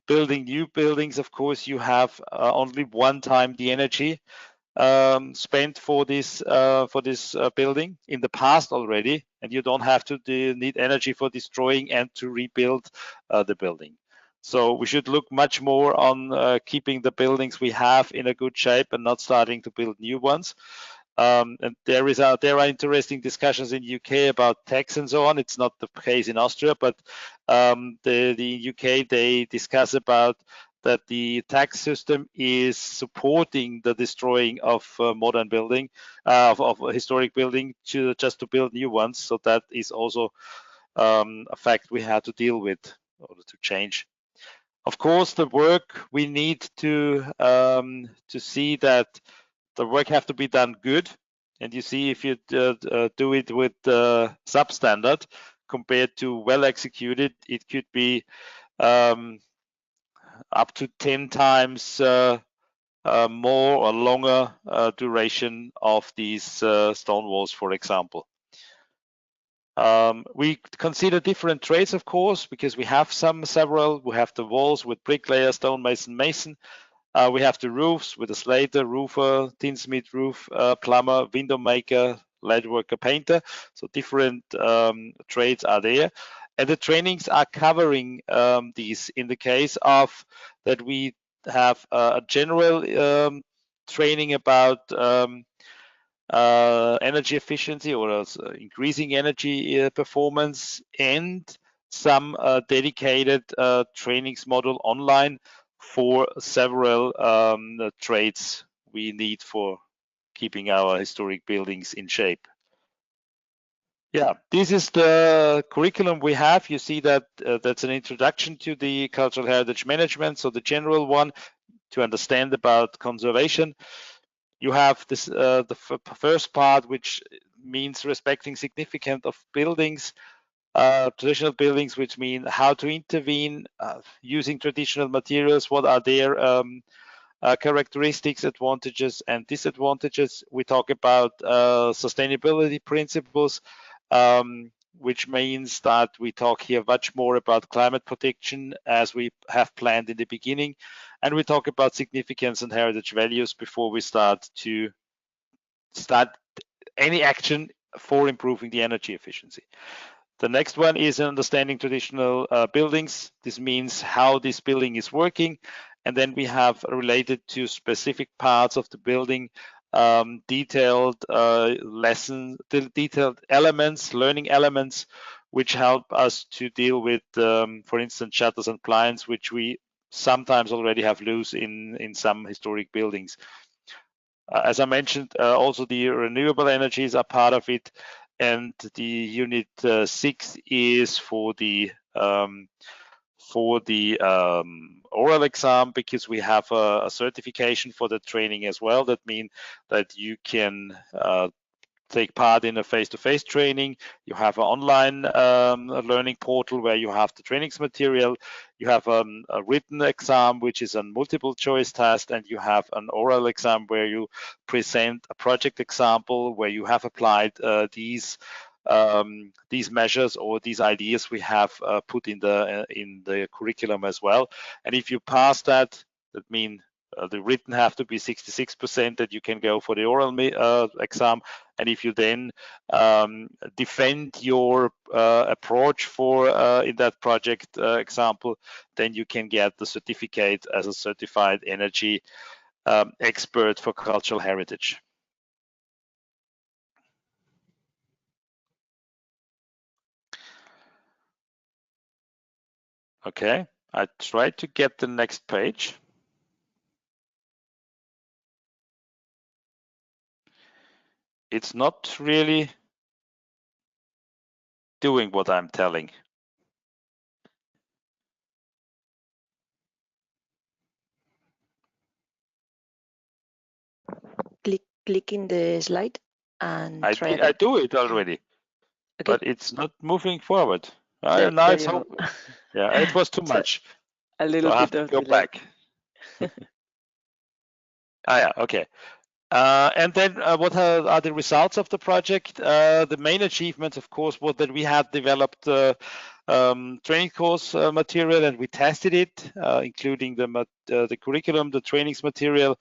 building new buildings, of course, you have only one time the energy spent for this building in the past already, and you don't have to need energy for destroying and to rebuild the building. So we should look much more on keeping the buildings we have in a good shape and not starting to build new ones. And there are interesting discussions in UK about tax and so on. It's not the case in Austria, but the UK, they discuss about that the tax system is supporting the destroying of modern building, of historic building, just to build new ones. So that is also a fact we have to deal with or to change. Of course, the work we need to see that the work have to be done good, and you see if you do it with substandard compared to well executed, it could be up to 10 times more or longer duration of these stone walls, for example. We consider different trades, of course, because we have several. We have the walls with bricklayer, stonemason, mason. We have the roofs with a slater, roofer, tinsmith, roof plumber, window maker, lead worker, painter. So different trades are there. And the trainings are covering these. In the case of that, we have a general training about energy efficiency or increasing energy performance, and some dedicated trainings model online for several trades we need for keeping our historic buildings in shape. Yeah, this is the curriculum we have. You see that that's an introduction to the cultural heritage management. So the general one to understand about conservation. You have this the first part, which means respecting significance of buildings, traditional buildings, which mean how to intervene using traditional materials. What are their characteristics, advantages, and disadvantages? We talk about sustainability principles, which means that we talk here much more about climate protection as we have planned in the beginning. And we talk about significance and heritage values before we start any action for improving the energy efficiency. The next one is understanding traditional buildings. This means how this building is working. And then we have related to specific parts of the building, detailed lessons, detailed elements, learning elements, which help us to deal with, for instance, shutters and blinds, which we sometimes already have loose in some historic buildings. As I mentioned, also the renewable energies are part of it. And the unit 6 is for the oral exam, because we have a certification for the training as well. That means that you can take part in a face-to-face training. You have an online learning portal where you have the trainings material. You have a written exam, which is a multiple choice test, and you have an oral exam where you present a project example where you have applied these measures or these ideas we have put in the curriculum as well. And if you pass that, that means the written have to be 66%, that you can go for the oral exam. And if you then defend your approach for in that project example, then you can get the certificate as a certified energy expert for cultural heritage. Okay, I try to get the next page. It's not really doing what I'm telling. Click in the slide and try again. I do it already, Okay. but it's not moving forward. There it's you go. Yeah, it was too much. A little so I have bit to of go delay. back. Yeah, okay. And then what are the results of the project? The main achievements, of course, was that we had developed training course material, and we tested it, including the curriculum, the trainings material,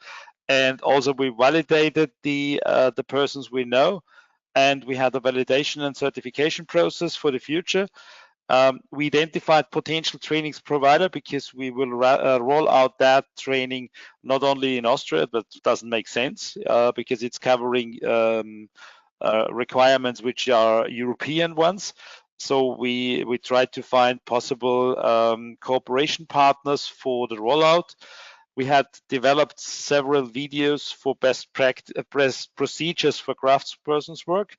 and also we validated the persons we know, and we had a validation and certification process for the future. We identified potential trainings provider, because we will roll out that training not only in Austria, but it doesn't make sense because it's covering requirements which are European ones. So we tried to find possible cooperation partners for the rollout. We had developed several videos for best procedures for craftsperson's work.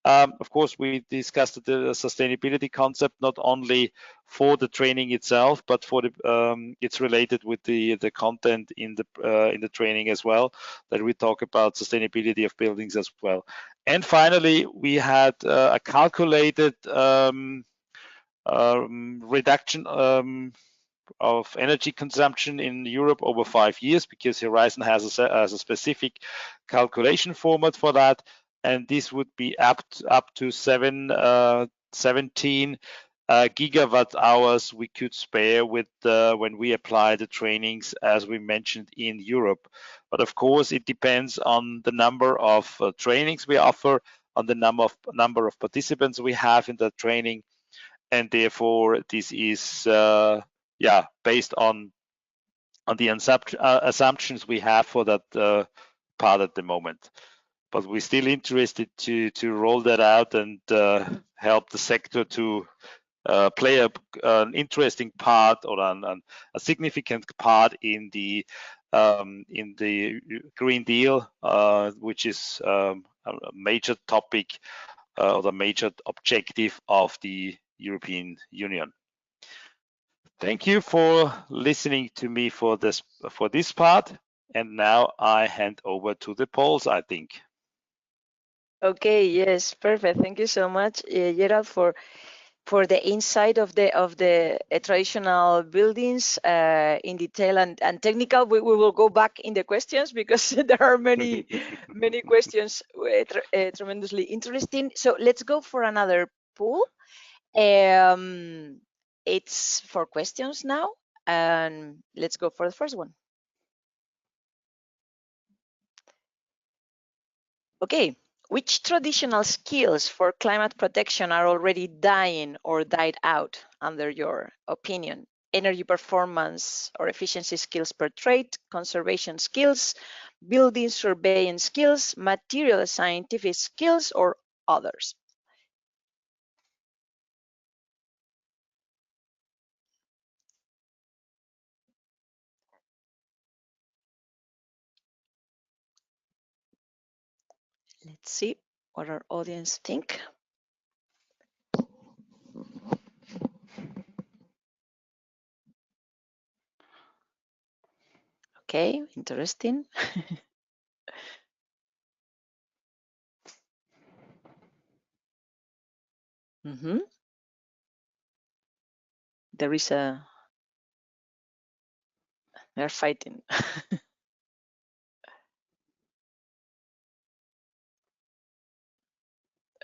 Of course, we discussed the sustainability concept not only for the training itself, but for the it's related with the content in the training as well. That we talk about sustainability of buildings as well. And finally, we had a calculated reduction of energy consumption in Europe over 5 years, because Horizon has a specific calculation format for that. And this would be up to 17 gigawatt hours we could spare with when we apply the trainings, as we mentioned, in Europe. But of course, it depends on the number of trainings we offer, on the number of participants we have in the training, and therefore this is based on the assumptions we have for that part at the moment. But we're still interested to roll that out and help the sector to play an interesting part, or a significant part in the Green Deal, which is a major topic or the major objective of the European Union. Thank you for listening to me for this part. And now I hand over to the polls, I think. Okay, yes, perfect. Thank you so much, Gerald, for the insight of the traditional buildings in detail and technical. We will go back in the questions because there are many questions tremendously interesting. So let's go for another poll. It's for questions now, and let's go for the first one. Okay, which traditional skills for climate protection are already dying or died out, under your opinion? Energy performance or efficiency skills per trade, conservation skills, building surveying skills, material scientific skills, or others? Let's see what our audience think. Okay, interesting. There is they're fighting.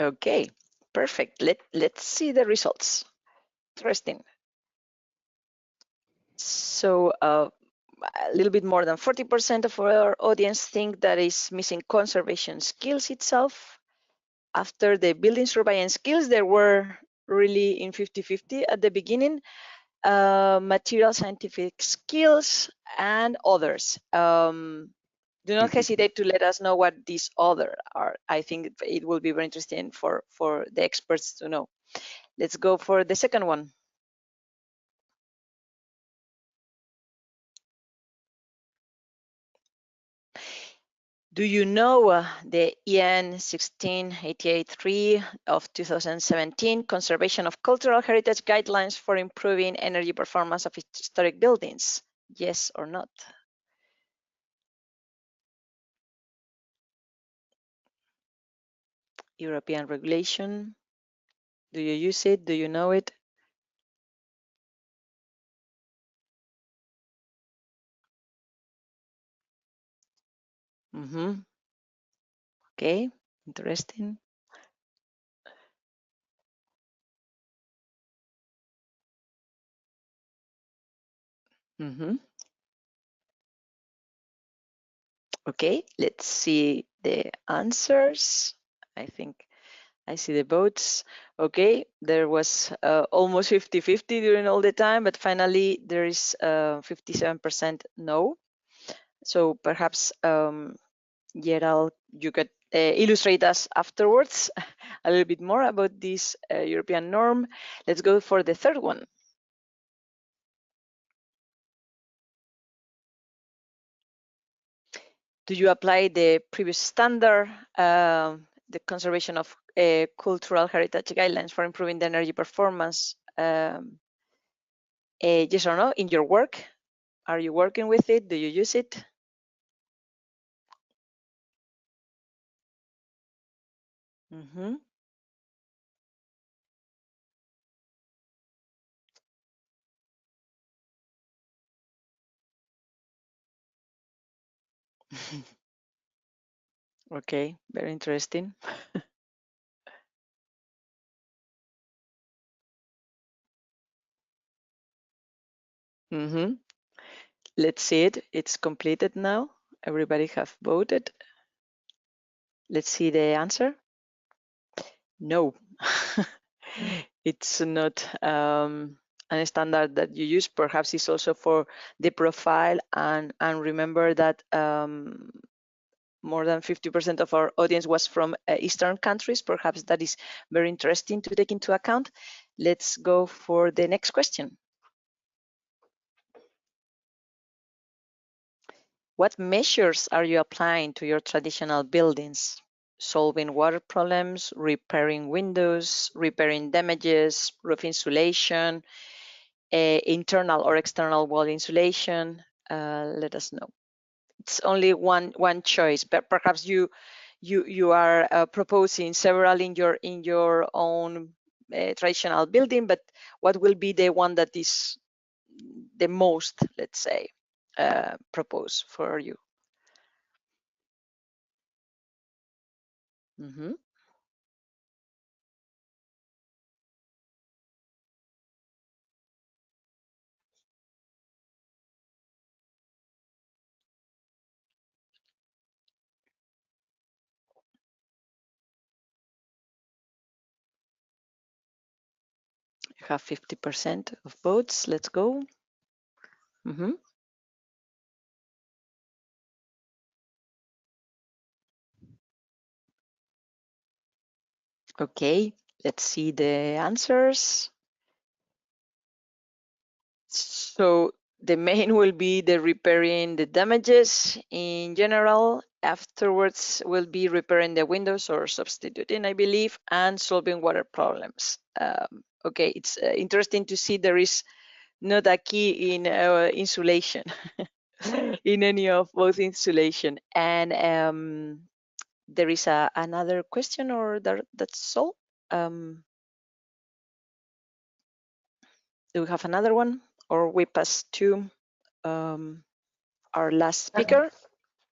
Okay, perfect. Let's see the results. Interesting. So a little bit more than 40% of our audience think that is missing conservation skills itself. After the building surveying skills, there were really in 50-50 at the beginning. Material scientific skills and others. Do not hesitate to let us know what these other are. I think it will be very interesting for the experts to know. Let's go for the second one. Do you know the EN 16883 of 2017 Conservation of Cultural Heritage Guidelines for Improving Energy Performance of Historic Buildings? Yes or not? European regulation. Do you use it? Do you know it? Okay, interesting. Okay, let's see the answers. I think I see the votes. Okay, there was almost 50-50 during all the time, but finally there is 57% no. So perhaps Gerald, you could illustrate us afterwards a little bit more about this European norm. Let's go for the third one. Do you apply the previous standard, the conservation of cultural heritage guidelines for improving the energy performance? Yes or no, in your work? Are you working with it? Do you use it? Okay, very interesting. Let's see it. It's completed now. Everybody have voted. Let's see the answer. No, it's not a standard that you use. Perhaps it's also for the profile, and remember that more than 50% of our audience was from Eastern countries. Perhaps that is very interesting to take into account. Let's go for the next question. What measures are you applying to your traditional buildings? solving water problems, repairing windows, repairing damages, roof insulation, internal or external wall insulation. Let us know. It's only one choice, but perhaps you are proposing several in your own traditional building, but what will be the one that is the most, let's say, proposed for you? Mm-hmm. You have 50% of votes. Let's go. Mm-hmm. Okay, let's see the answers. So the main will be the repairing the damages in general. Afterwards will be repairing the windows or substituting, I believe, and solving water problems. Okay, it's interesting to see there is not a key in insulation in any of both insulation. And there is another question, or that's all? Do we have another one, or we pass to our last speaker?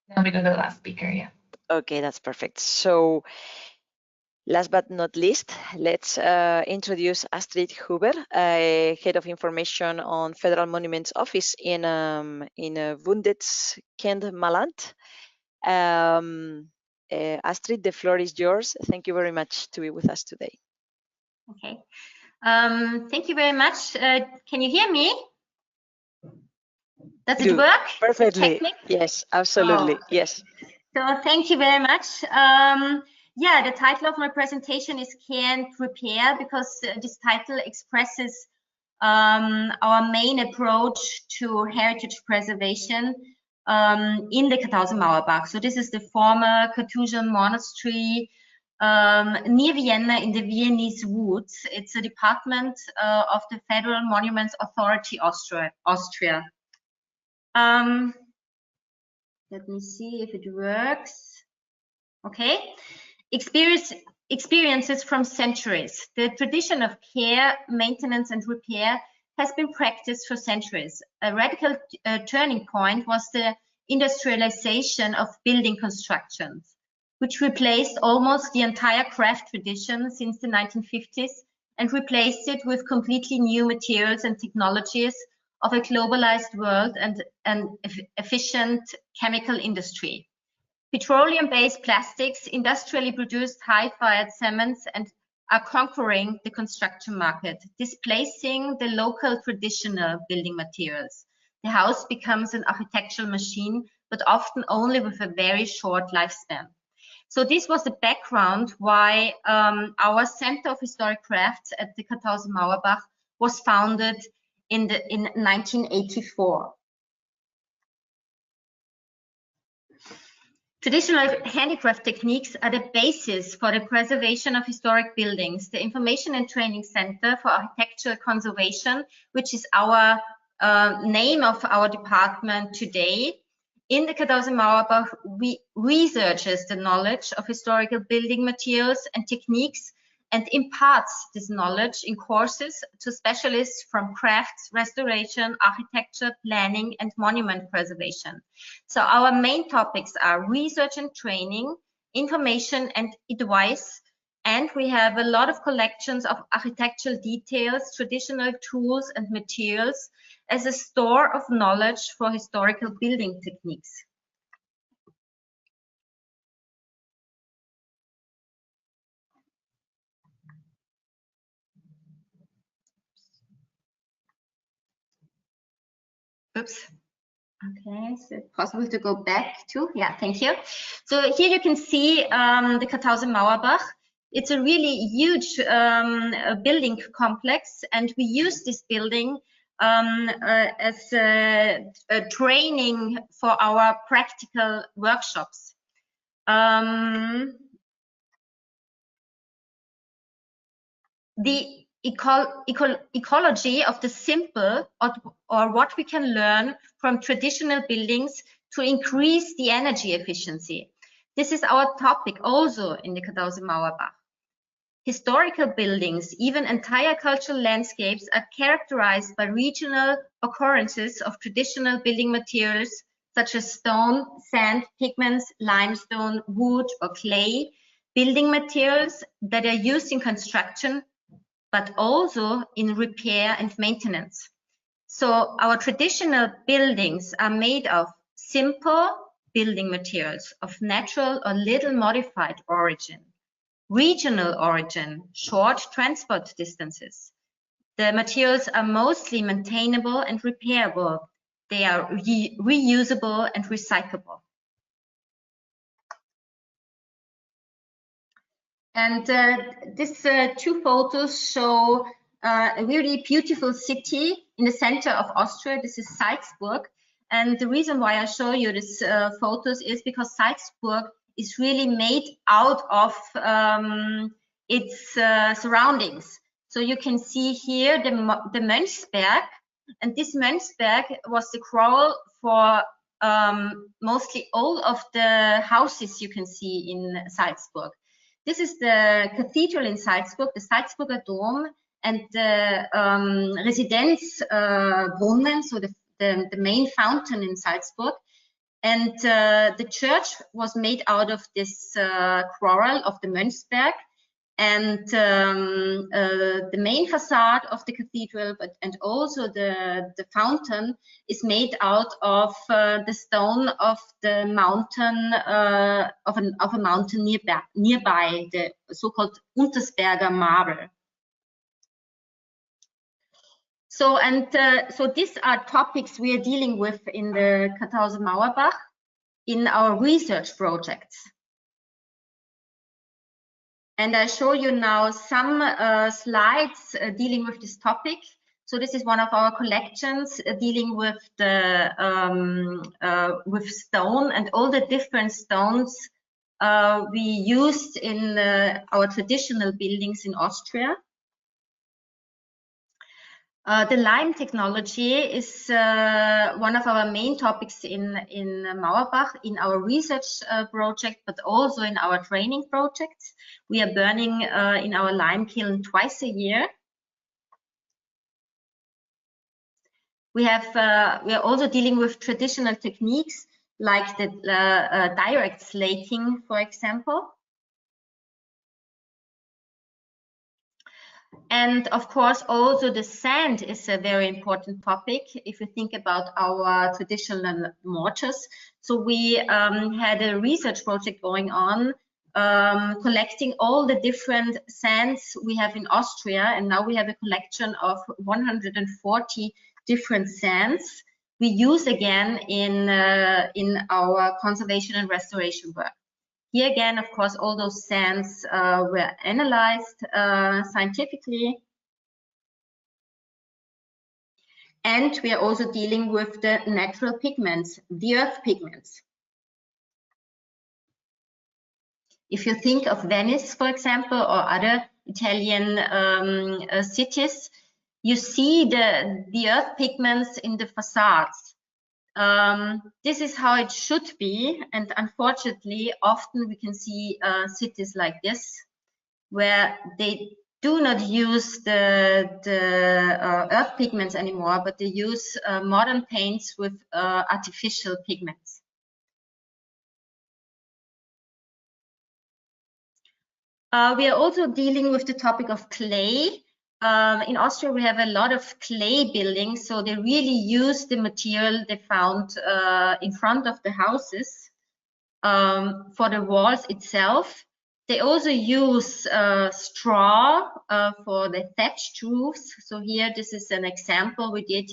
Now we go to the last speaker, yeah. Okay, that's perfect. So last but not least, let's introduce Astrid Huber, Head of Information on Federal Monuments Office in Wundertskend-Malland. Astrid, the floor is yours. Thank you very much to be with us today. Okay. Thank you very much. Can you hear me? Does it work? Perfectly. Yes, absolutely. Oh. Yes. So thank you very much. Yeah, the title of my presentation is Care and Repair, because this title expresses our main approach to heritage preservation in the Karthausen Mauerbach. So this is the former Carthusian monastery near Vienna in the Viennese Woods. It's a department of the Federal Monuments Authority, Austria. Let me see if it works. Okay. Experiences from centuries. The tradition of care, maintenance, and repair has been practiced for centuries. A radical turning point was the industrialization of building constructions, which replaced almost the entire craft tradition since the 1950s and replaced it with completely new materials and technologies of a globalized world and an efficient chemical industry. Petroleum-based plastics, industrially produced high-fired cements, and are conquering the construction market, displacing the local traditional building materials. The house becomes an architectural machine, but often only with a very short lifespan. So this was the background why our Center of Historic Crafts at the Karthausen Mauerbach was founded in 1984. Traditional handicraft techniques are the basis for the preservation of historic buildings. The Information and Training Center for Architectural Conservation, which is our name of our department today, in the Karthausen Mauerbach, we researches the knowledge of historical building materials and techniques and imparts this knowledge in courses to specialists from crafts, restoration, architecture, planning, and monument preservation. So our main topics are research and training, information and advice, and we have a lot of collections of architectural details, traditional tools and materials as a store of knowledge for historical building techniques. Oops. Okay, is it possible to go back to? Yeah, thank you. So here you can see the Karthausen Mauerbach. It's a really huge building complex, and we use this building as a training for our practical workshops. the ecology of the simple, or what we can learn from traditional buildings to increase the energy efficiency. This is our topic also in the 1000 Mauerbach. Historical buildings, even entire cultural landscapes, are characterized by regional occurrences of traditional building materials such as stone, sand, pigments, limestone, wood, or clay, building materials that are used in construction, but also in repair and maintenance. So our traditional buildings are made of simple building materials of natural or little modified origin, regional origin, short transport distances. The materials are mostly maintainable and repairable. They are reusable and recyclable. And these two photos show a really beautiful city in the center of Austria. This is Salzburg. And the reason why I show you these photos is because Salzburg is really made out of its surroundings. So you can see here the Mönchsberg, and this Mönchsberg was the crawl for mostly all of the houses you can see in Salzburg. This is the cathedral in Salzburg, the Salzburger Dom, and the Residenzbrunnen, so the main fountain in Salzburg. And the church was made out of this quarrel of the Mönchsberg, and the main facade of the cathedral, and also the fountain is made out of the stone of the mountain of a mountain nearby, the so-called Untersberger marble. So so these are topics we are dealing with in the 1000 Mauerbach in our research projects. And I show you now some slides dealing with this topic. So this is one of our collections dealing with the with stone and all the different stones we used in our traditional buildings in Austria. The lime technology is one of our main topics in Mauerbach, in our research project, but also in our training projects. We are burning in our lime kiln twice a year. We are also dealing with traditional techniques like the direct slating, for example. And of course, also the sand is a very important topic if you think about our traditional mortars. So we had a research project going on, collecting all the different sands we have in Austria, and now we have a collection of 140 different sands we use again in our conservation and restoration work. Here again, of course, all those sands were analyzed scientifically. And we are also dealing with the natural pigments, the earth pigments. If you think of Venice, for example, or other Italian cities, you see the earth pigments in the facades. This is how it should be, and unfortunately, often we can see cities like this, where they do not use the earth pigments anymore, but they use modern paints with artificial pigments. We are also dealing with the topic of clay. In Austria, we have a lot of clay buildings, so they really use the material they found in front of the houses for the walls itself. They also use straw for the thatched roofs. So here, this is an example we did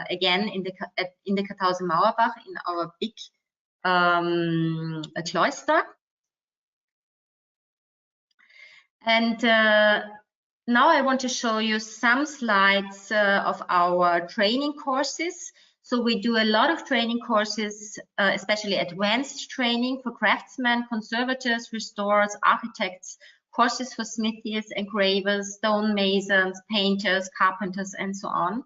again in the 1000 Mauerbach in our big cloister. And now I want to show you some slides of our training courses. So we do a lot of training courses, especially advanced training for craftsmen, conservators, restorers, architects, courses for smithies, engravers, stonemasons, painters, carpenters, and so on.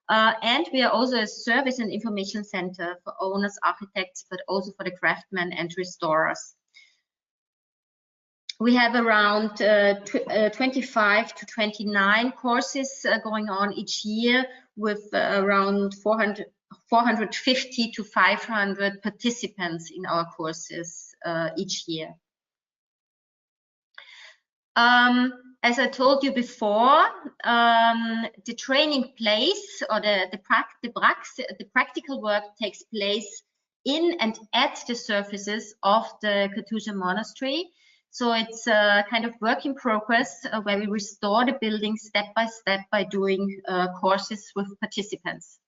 And we are also a service and information center for owners, architects, but also for the craftsmen and restorers. We have around 25 to 29 courses going on each year, with around 450 to 500 participants in our courses each year. As I told you before, the training place, or the practical work takes place in and at the surfaces of the Katusha monastery. So it's a kind of work in progress where we restore the building step by step by doing courses with participants.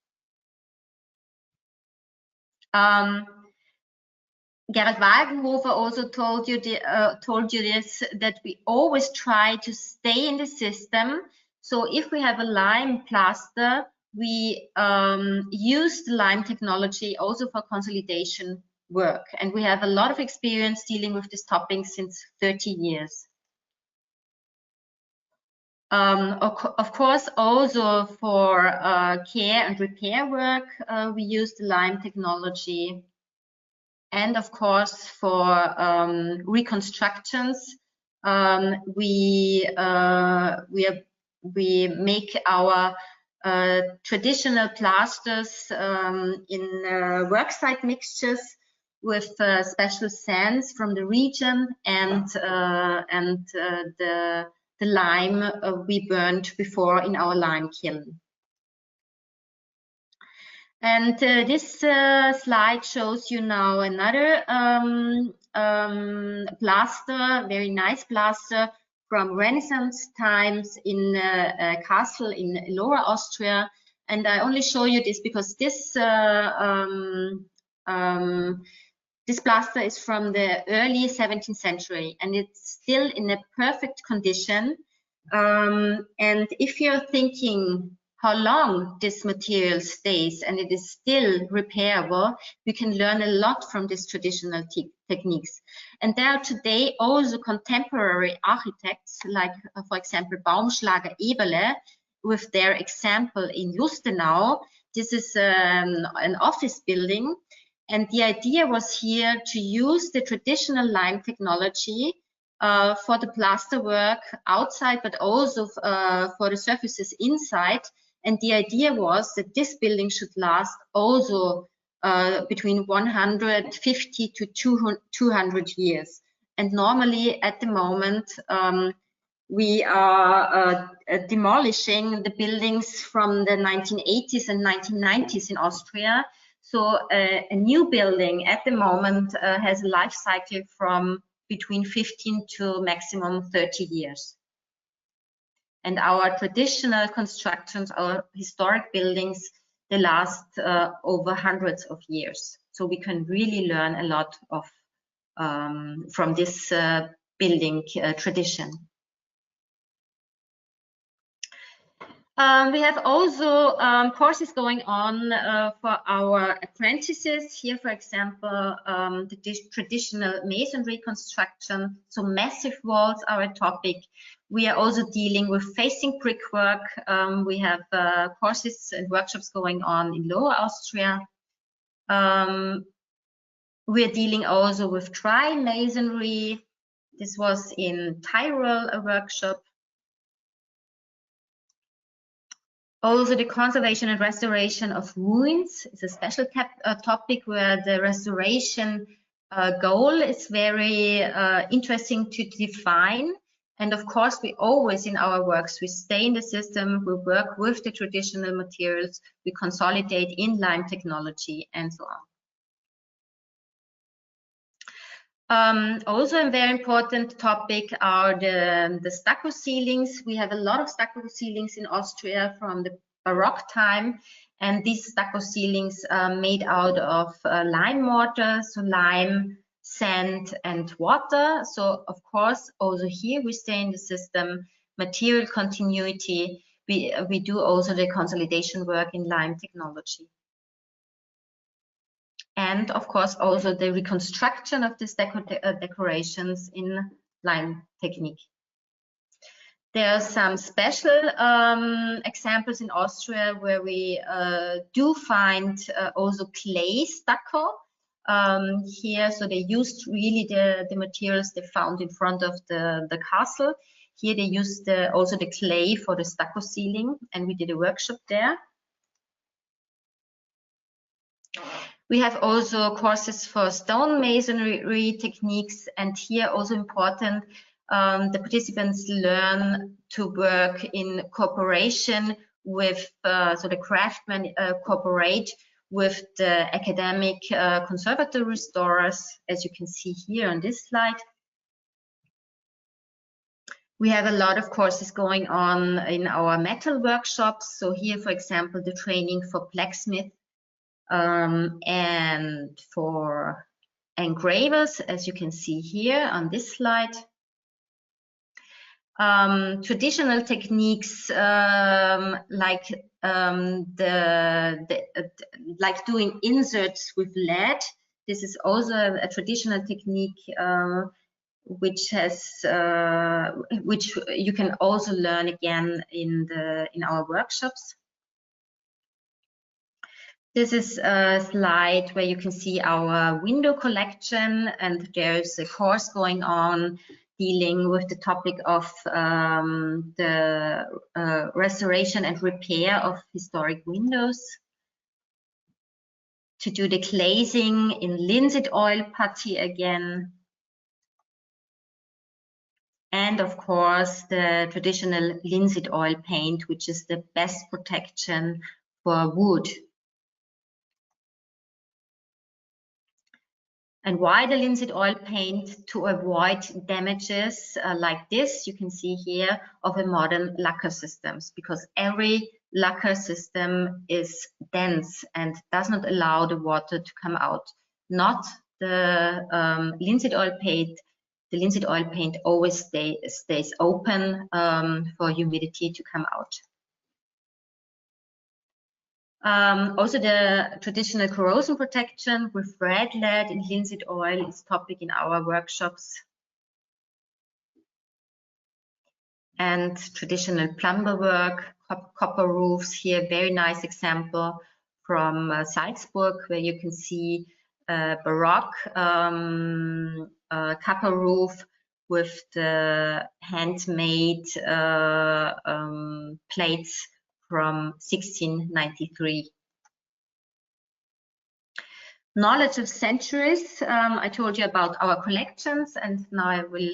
Gerald Wagenhofer also told you this, that we always try to stay in the system. So if we have a lime plaster, we use the lime technology also for consolidation work. And we have a lot of experience dealing with this topic since 30 years. Of course, also for care and repair work, we use the lime technology. And of course, for reconstructions, we make our traditional plasters in worksite mixtures with special sands from the region, and the lime we burned before in our lime kiln. And this slide shows you now another plaster, very nice plaster from Renaissance times in a castle in Lower Austria. And I only show you this because this this plaster is from the early 17th century, and it's still in a perfect condition. And if you're thinking how long this material stays and it is still repairable, we can learn a lot from these traditional techniques. And there are today also contemporary architects, like, for example, Baumschlager Eberle, with their example in Lustenau. This is an office building. And the idea was here to use the traditional lime technology for the plaster work outside, but also for the surfaces inside. And the idea was that this building should last also between 150 to 200 years. And normally at the moment, we are demolishing the buildings from the 1980s and 1990s in Austria. So a new building at the moment has a life cycle from between 15 to maximum 30 years. And our traditional constructions, our historic buildings, they last over hundreds of years. So we can really learn a lot of from this building tradition. We have also courses going on for our apprentices. Here, for example, the traditional masonry construction. So massive walls are a topic. We are also dealing with facing brickwork. We have courses and workshops going on in Lower Austria. We are dealing also with dry masonry. This was in Tyrol, a workshop. Also, the conservation and restoration of ruins is a special topic where the restoration goal is very interesting to define. And of course, we always in our works, we stay in the system, we work with the traditional materials, we consolidate in lime technology and so on. Also a very important topic are the stucco ceilings. We have a lot of stucco ceilings in Austria from the Baroque time, and these stucco ceilings are made out of lime mortar, so lime, sand and water. So of course also here we stay in the system, material continuity. We do also the consolidation work in lime technology. And of course also the reconstruction of these decorations in lime technique. There are some special examples in Austria where we do find also clay stucco here. So they used really the materials they found in front of the castle. Here they used also the clay for the stucco ceiling, and we did a workshop there. We have also courses for stone masonry techniques, and here also important, the participants learn to work in cooperation with, so the craftsmen cooperate with the academic conservatory restorers, as you can see here on this slide. We have a lot of courses going on in our metal workshops. So here, for example, the training for blacksmith, and for engravers, as you can see here on this slide. Traditional techniques like like doing inserts with lead. This is also a traditional technique which you can also learn again in our workshops. This is a slide where you can see our window collection, and there's a course going on dealing with the topic of the restoration and repair of historic windows. To do the glazing in linseed oil putty again. And of course, the traditional linseed oil paint, which is the best protection for wood. And why the linseed oil paint? To avoid damages like this, you can see here, of a modern lacquer systems, because every lacquer system is dense and does not allow the water to come out. Not the linseed oil paint. The linseed oil paint always stays open for humidity to come out. Also, the traditional corrosion protection with red lead and linseed oil is topic in our workshops. And traditional plumber work, copper roofs here, very nice example from Salzburg, where you can see Baroque copper roof with the handmade plates from 1693. Knowledge of centuries. I told you about our collections, and now I will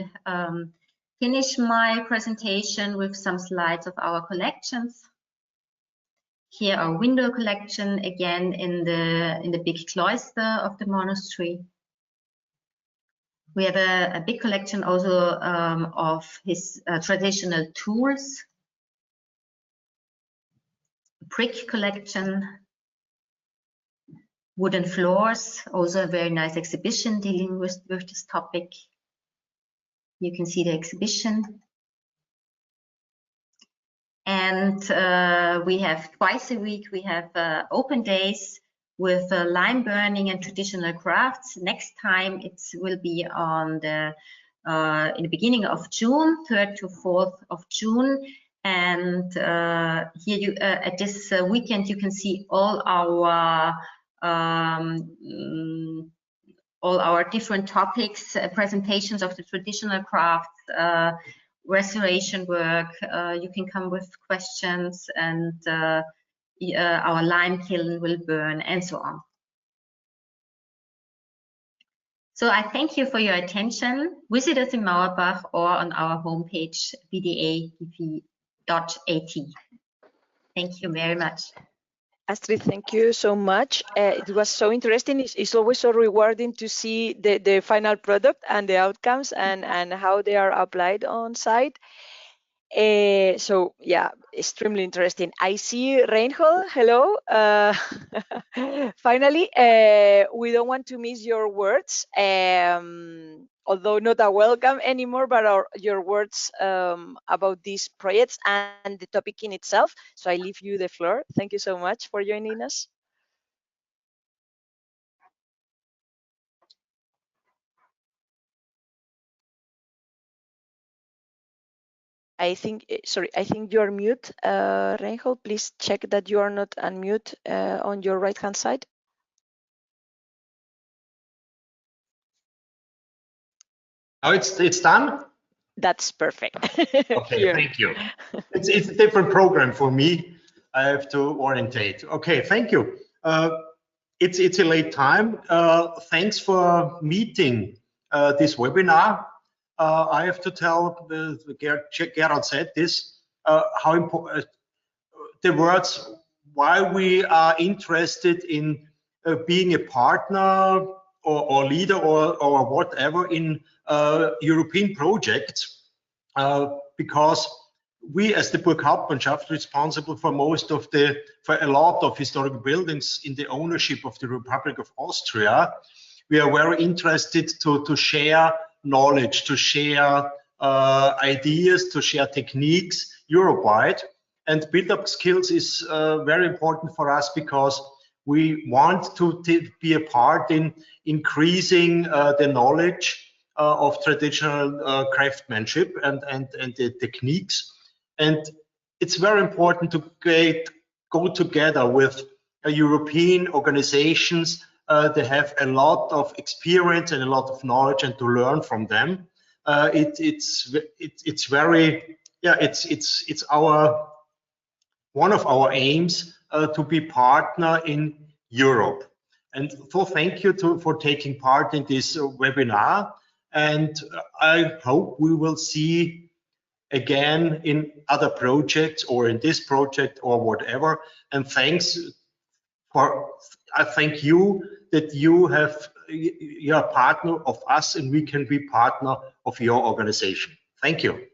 finish my presentation with some slides of our collections. Here our window collection, again in the big cloister of the monastery. We have a big collection also of his traditional tools. Brick collection, wooden floors, also a very nice exhibition dealing with this topic. You can see the exhibition. And we have twice a week, we have open days with lime burning and traditional crafts. Next time it will be on in the beginning of June, 3rd to 4th of June. And here you, at this weekend, you can see all our different topics, presentations of the traditional crafts, restoration work. You can come with questions, and our lime kiln will burn, and so on. So I thank you for your attention. Visit us in Mauerbach or on our homepage, bda.at. Thank you very much. Astrid, thank you so much. It was so interesting. It's always so rewarding to see the final product and the outcomes and how they are applied on site. So yeah, extremely interesting. I see Reinhold. Hello. Finally, we don't want to miss your words, although not a welcome anymore, but your words about these projects and the topic in itself. So I leave you the floor. Thank you so much for joining us. I think, sorry, I think you're mute, Reinhold. Please check that you are not unmute on your right-hand side. Oh, it's done? That's perfect. Okay, Here. thank you. It's a different program for me. I have to orientate. Okay, thank you. It's a late time. Thanks for meeting this webinar. I have to tell, Gerald said this, how important the words why we are interested in being a partner or leader or whatever in European projects, because we as the Burghauptmannschaft responsible for for a lot of historic buildings in the ownership of the Republic of Austria. We are very interested to share knowledge, to share ideas, to share techniques Europe-wide. And build-up skills is very important for us because we want to be a part in increasing the knowledge of traditional craftsmanship and the techniques. And it's very important to go together with European organizations that have a lot of experience and a lot of knowledge, and to learn from them. It's very, yeah, it's our one of our aims to be partner in Europe. And so thank you for taking part in this webinar. And I hope we will see again in other projects or in this project or whatever. And I thank you that you're a partner of us and we can be partner of your organization. Thank you.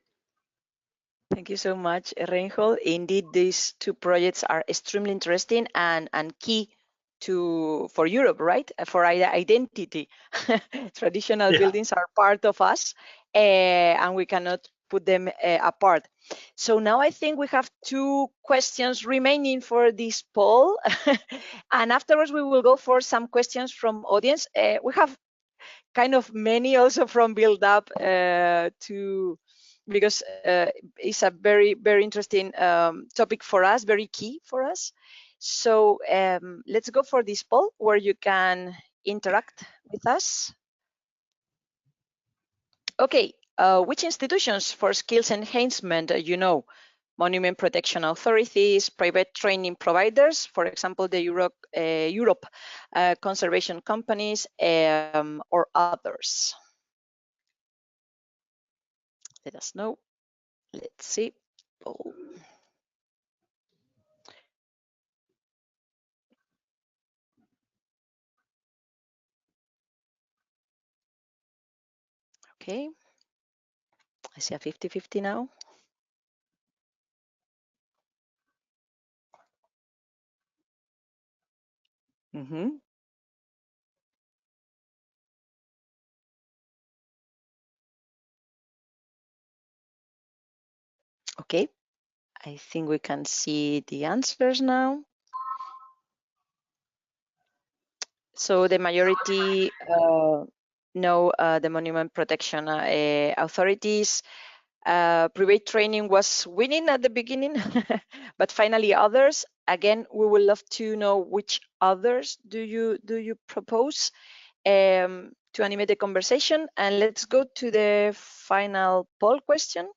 Thank you so much, Reinhold. Indeed, these two projects are extremely interesting and key for Europe, right? For identity. Traditional buildings are part of us, and we cannot put them apart. So now I think we have 2 questions remaining for this poll. And afterwards, we will go for some questions from audience. We have kind of many also from Build Up because it's a very, very interesting topic for us, very key for us. So let's go for this poll where you can interact with us. Okay, which institutions for skills enhancement you know? Monument protection authorities, private training providers, for example, the Europe conservation companies, or others? Let us know. Let's see. Oh. Okay. I see a 50-50 now. Okay, I think we can see the answers now. So the majority know the monument protection authorities. Private training was winning at the beginning, but finally others. Again, we would love to know which others do you propose to animate the conversation. And let's go to the final poll question.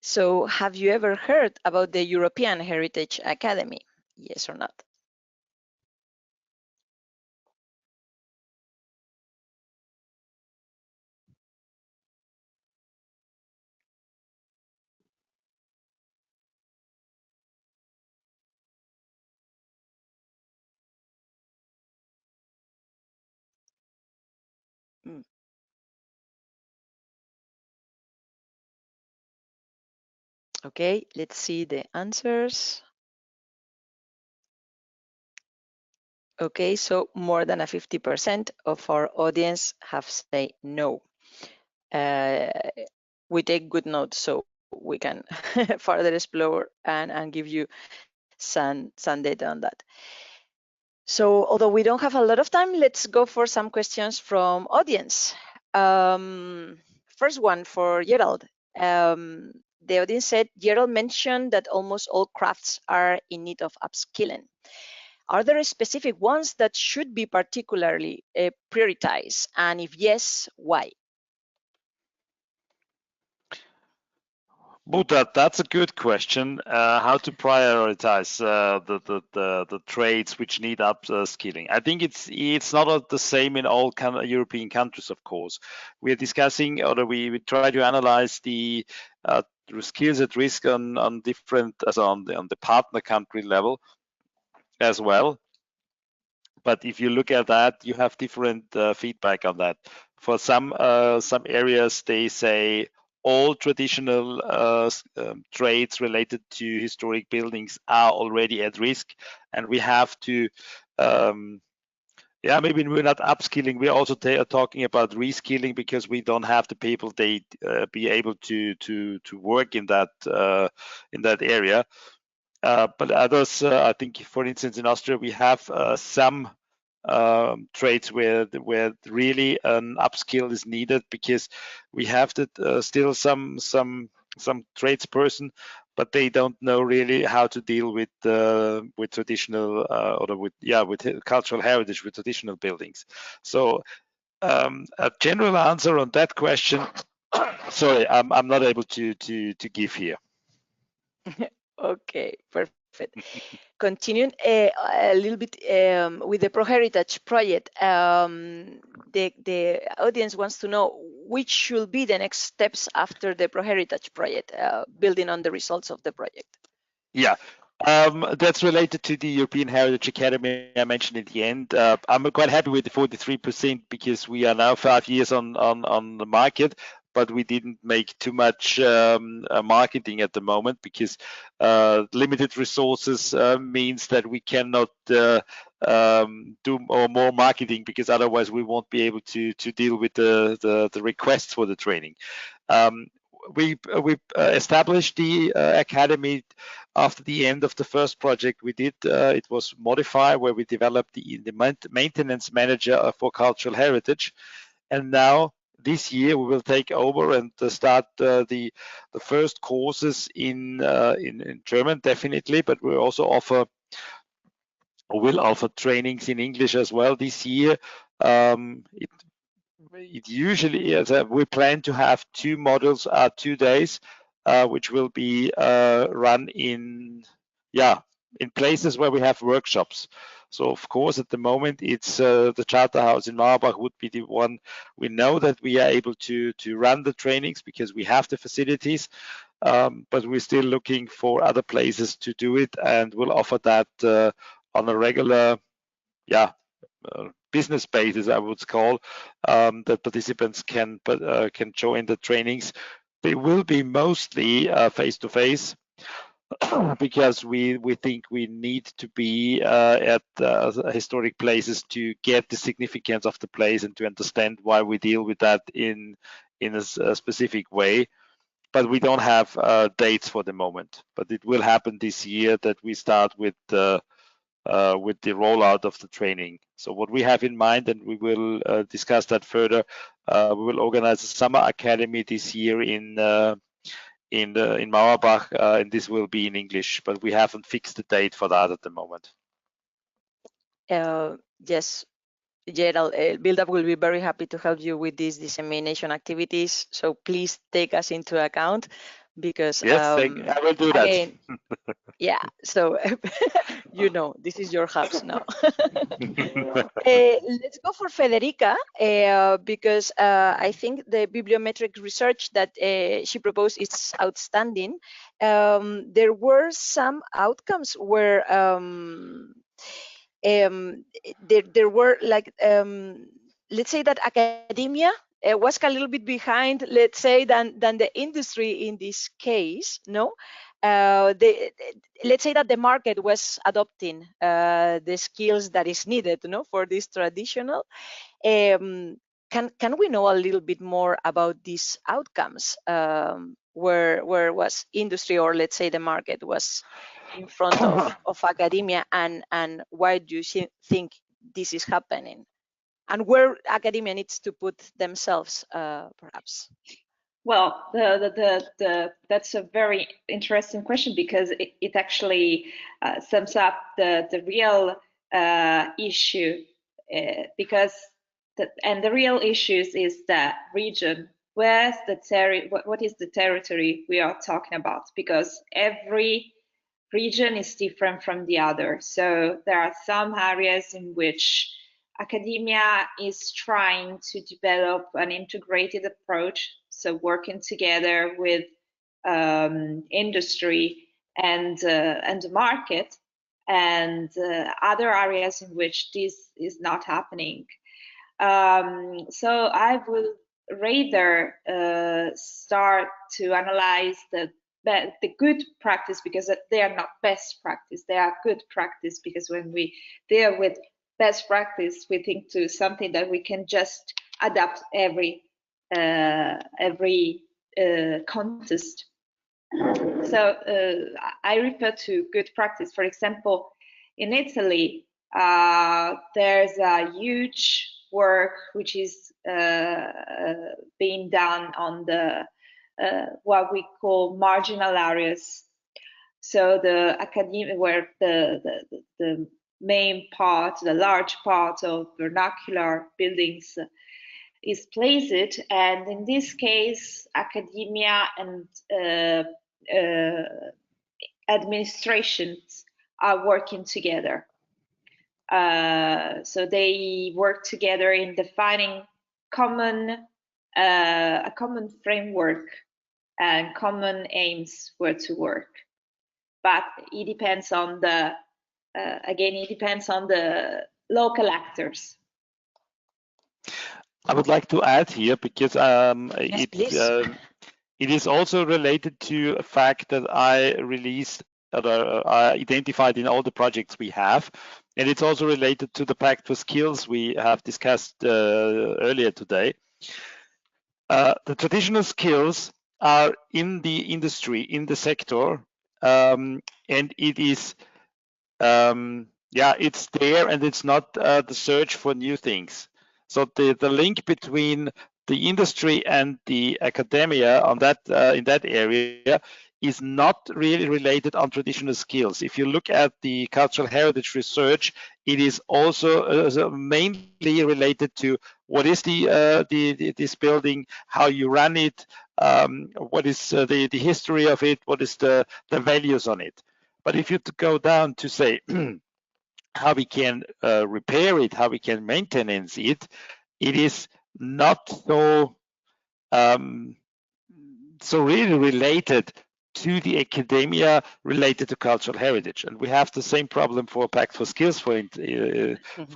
So have you ever heard about the European Heritage Academy? Yes or not? Okay, let's see the answers. Okay, so more than 50% of our audience have said no. We take good notes so we can further explore and give you some data on that. So although we don't have a lot of time, let's go for some questions from audience. First one for Gerald. The audience said, Gerald mentioned that almost all crafts are in need of upskilling. Are there specific ones that should be particularly prioritized? And if yes, why? But that's a good question. How to prioritize the trades which need upskilling? I think it's not the same in all European countries. Of course, we are discussing, or we try to analyze the skills at risk on different, on the partner country level as well. But if you look at that, you have different feedback on that. For some areas, they say all traditional trades related to historic buildings are already at risk, and we have to, yeah, maybe we're not upskilling. We're also talking about reskilling, because we don't have the people they be able to work in that area. But others, I think, for instance, in Austria, we have some trades where really an upskill is needed, because we have still some tradesperson, but they don't know really how to deal with traditional or with cultural heritage, with traditional buildings. So a general answer on that question, sorry, I'm not able to give here. Okay, perfect. Continuing a little bit with the ProHeritage project, the audience wants to know which should be the next steps after the ProHeritage project, building on the results of the project. Yeah, that's related to the European Heritage Academy I mentioned at the end. I'm quite happy with the 43%, because we are now 5 years on the market, but we didn't make too much marketing at the moment, because limited resources means that we cannot do more marketing, because otherwise we won't be able to deal with the requests for the training. We established the academy after the end of the first project we did. It was Modify, where we developed the maintenance manager for cultural heritage, and now this year we will take over and start the first courses in German, definitely, but we also will offer trainings in English as well this year. It usually is, we plan to have 2 modules, 2 days, which will be run in places where we have workshops. So of course, at the moment, it's the Charter House in Mauerbach would be the one. We know that we are able to run the trainings, because we have the facilities, but we're still looking for other places to do it, and we'll offer that on a regular, business basis, I would call, that participants can join the trainings. They will be mostly face-to-face, because we think we need to be at historic places to get the significance of the place and to understand why we deal with that in a specific way. But we don't have dates for the moment. But it will happen this year that we start with the rollout of the training. So what we have in mind, and we will discuss that further, we will organize a summer academy this year in Mauerbach, and this will be in English, but we haven't fixed the date for that at the moment. Yes, Gerald, Buildup will be very happy to help you with these dissemination activities. So please take us into account, because yes, I will do that. Again, yeah, so you know, this is your house now. Let's go for Federica, because I think the bibliometric research that she proposed is outstanding. There were some outcomes where there were, like, let's say that academia was a little bit behind, let's say, than the industry in this case, no? Let's say that the market was adopting the skills that is needed, no, for this traditional. Can we know a little bit more about these outcomes? where was industry, or let's say the market, was in front of academia, and why do you think this is happening, and where academia needs to put themselves, perhaps? Well, that's a very interesting question, because it actually sums up the real issue, because the real issues is the region. Where's the what is the territory we are talking about? Because every region is different from the other. So there are some areas in which academia is trying to develop an integrated approach, so working together with industry and the market, and other areas in which this is not happening. So I would rather start to analyze the good practice, because they are not best practice, they are good practice, because when we deal with best practice, we think to something that we can just adapt every context. So I refer to good practice. For example, in Italy, there's a huge work which is being done on the what we call marginal areas. So the academia, where the main part, the large part of vernacular buildings is placed, and in this case, academia and administrations are working together. So they work together in defining a common framework and common aims where to work. But it depends on the again, it depends on the local actors. I would like to add here, because Yes, it is also related to a fact that I released, that I identified in all the projects we have, and it's also related to the Pact for Skills we have discussed earlier today. The traditional skills are in the industry, in the sector, and it is, it's there, and it's not the search for new things. So the link between the industry and the academia on that in that area is not really related on traditional skills. If you look at the cultural heritage research, it is also mainly related to what is this building, how you run it, what is the history of it, what is the values on it. But if you go down to say how we can repair it, how we can maintain it, it is not so really related to the academia, related to cultural heritage. And we have the same problem for Pact for Skills, for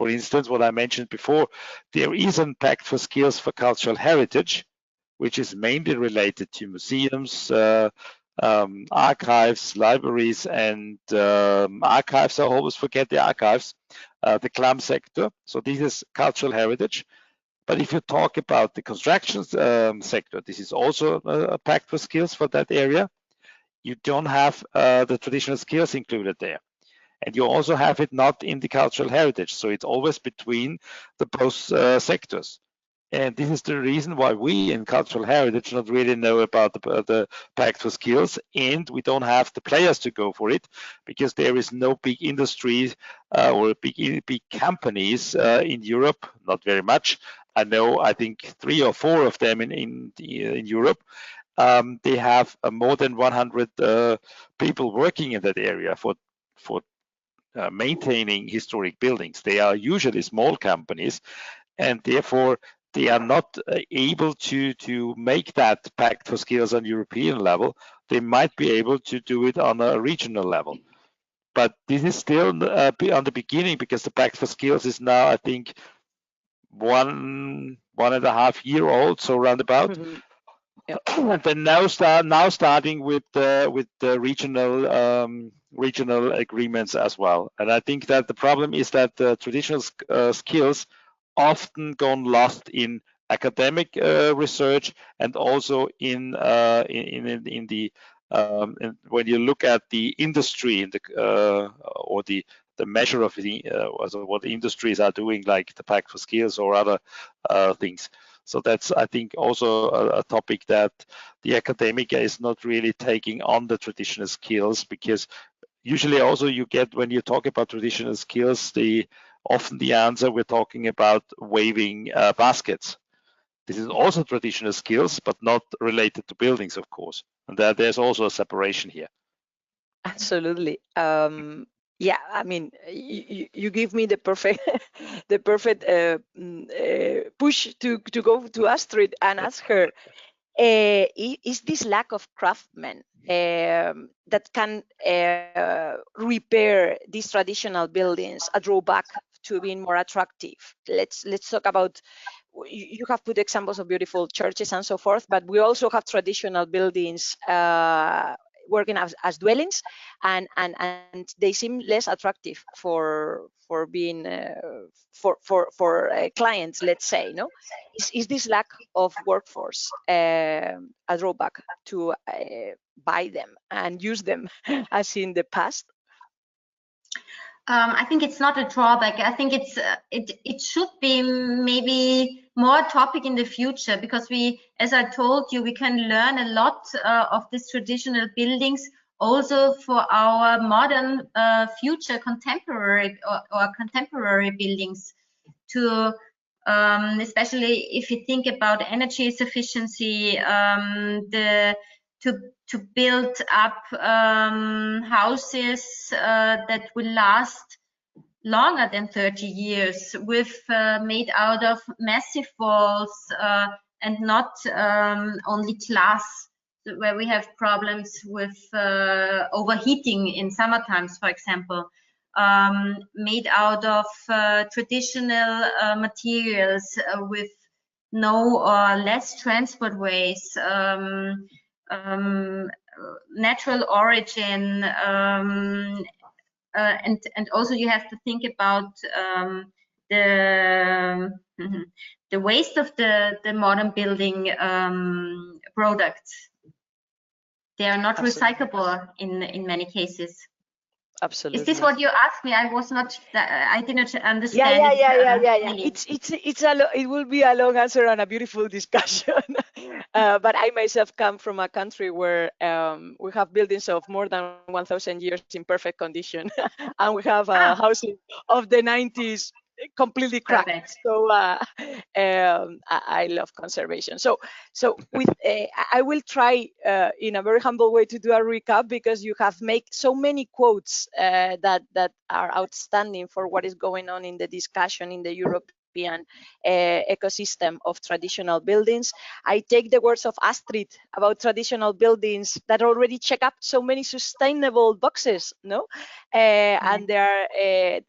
instance, what I mentioned before. There is a Pact for Skills for cultural heritage, which is mainly related to museums, archives, libraries, and archives. I always forget the archives, the CLAM sector. So this is cultural heritage. But if you talk about the construction sector, this is also a Pact for Skills for that area. You don't have the traditional skills included there. And you also have it not in the cultural heritage. So it's always between the both sectors. And this is the reason why we in cultural heritage not really know about the Pact for Skills, and we don't have the players to go for it, because there is no big industry or big companies in Europe, not very much. I think 3 or 4 of them in Europe. They have more than 100 people working in that area for maintaining historic buildings. They are usually small companies, and therefore they are not able to make that Pact for Skills on European level. They might be able to do it on a regional level. But this is still on the beginning, because the Pact for Skills is now, I think, 1.5 year old, so roundabout. Mm-hmm. Yep. And then now starting with the regional agreements as well. And I think that the problem is that the traditional skills often gone lost in academic research, and also in the and when you look at the industry in the or the measure of the what the industries are doing, like the Pact for Skills or other things. So that's, I think, also a topic that the academic is not really taking on the traditional skills, because usually also you get, when you talk about traditional skills, often the answer, we're talking about waving baskets. This is also traditional skills, but not related to buildings, of course. And there's also a separation here. Absolutely. Yeah, I mean, you give me the perfect push to go to Astrid and ask her, is this lack of craftsmen that can repair these traditional buildings a drawback to being more attractive? Let's talk about, you have put examples of beautiful churches and so forth, but we also have traditional buildings working as dwellings, and they seem less attractive for being for clients, let's say. No, is this lack of workforce a drawback to buy them and use them as in the past? I think it's not a drawback. I think it's it should be maybe more topic in the future, because we, as I told you, we can learn a lot of these traditional buildings also for our modern future contemporary or contemporary buildings, to especially if you think about energy sufficiency, to build up houses that will last longer than 30 years, with made out of massive walls and not only glass, where we have problems with overheating in summer times, for example. Made out of traditional materials with no or less transport ways, natural origin, and also you have to think about the waste of the modern building products. They are not recyclable in many cases. Absolutely. Is this what you asked me? I was not. I didn't understand. Yeah. It will be a long answer and a beautiful discussion. But I myself come from a country where we have buildings of more than 1,000 years in perfect condition, and we have a house of the 90s completely cracked. Perfect. So I love conservation. So with I will try in a very humble way to do a recap, because you have made so many quotes that are outstanding for what is going on in the discussion in the European ecosystem of traditional buildings. I take the words of Astrid about traditional buildings that already check up so many sustainable boxes, no? And they are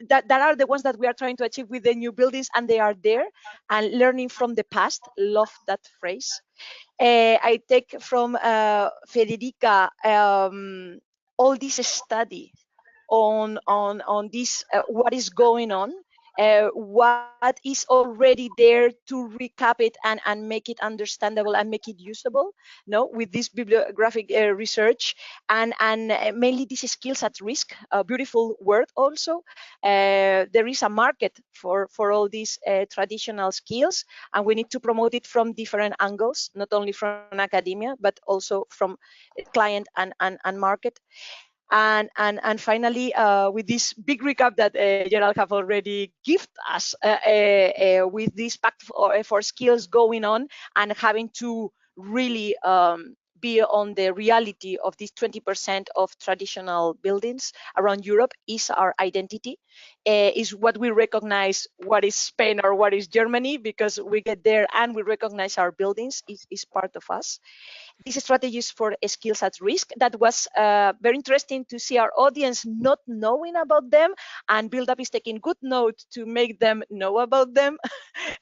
that are the ones that we are trying to achieve with the new buildings, and they are there, and learning from the past. Love that phrase. I take from Federica all this study on this, what is going on, what is already there, to recap it and make it understandable and make it usable, no, with this bibliographic research, and mainly these skills at risk, a beautiful word also. There is a market for all these traditional skills, and we need to promote it from different angles, not only from academia, but also from client and market. And finally, with this big recap that Gerald have already gifted us, with this Pact for Skills going on, and having to really be on the reality of this 20% of traditional buildings around Europe is our identity, is what we recognize, what is Spain or what is Germany, because we get there and we recognize our buildings is part of us. These strategies for skills at risk, that was very interesting to see our audience not knowing about them, and Build Up is taking good note to make them know about them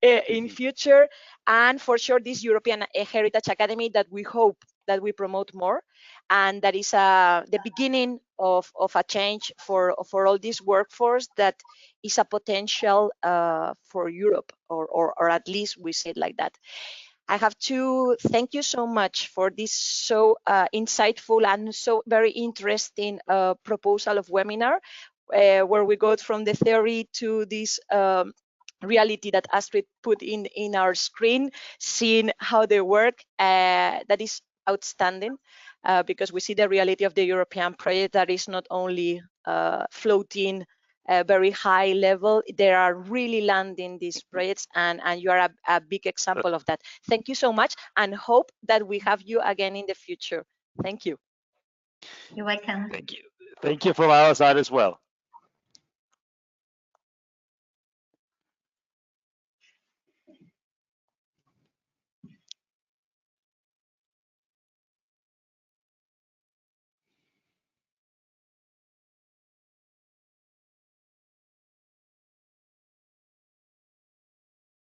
in future. And for sure, this European Heritage Academy that we hope that we promote more, and that is the beginning of a change for all this workforce that is a potential for Europe, or at least we say it like that. I have to thank you so much for this so insightful and so very interesting proposal of webinar, where we go from the theory to this reality that Astrid put in our screen, seeing how they work. That is outstanding, because we see the reality of the European project that is not only floating very high level. They are really landing these projects, and you are a big example of that. Thank you so much, and hope that we have you again in the future. Thank you. You're welcome. Thank you. Thank you from our side as well.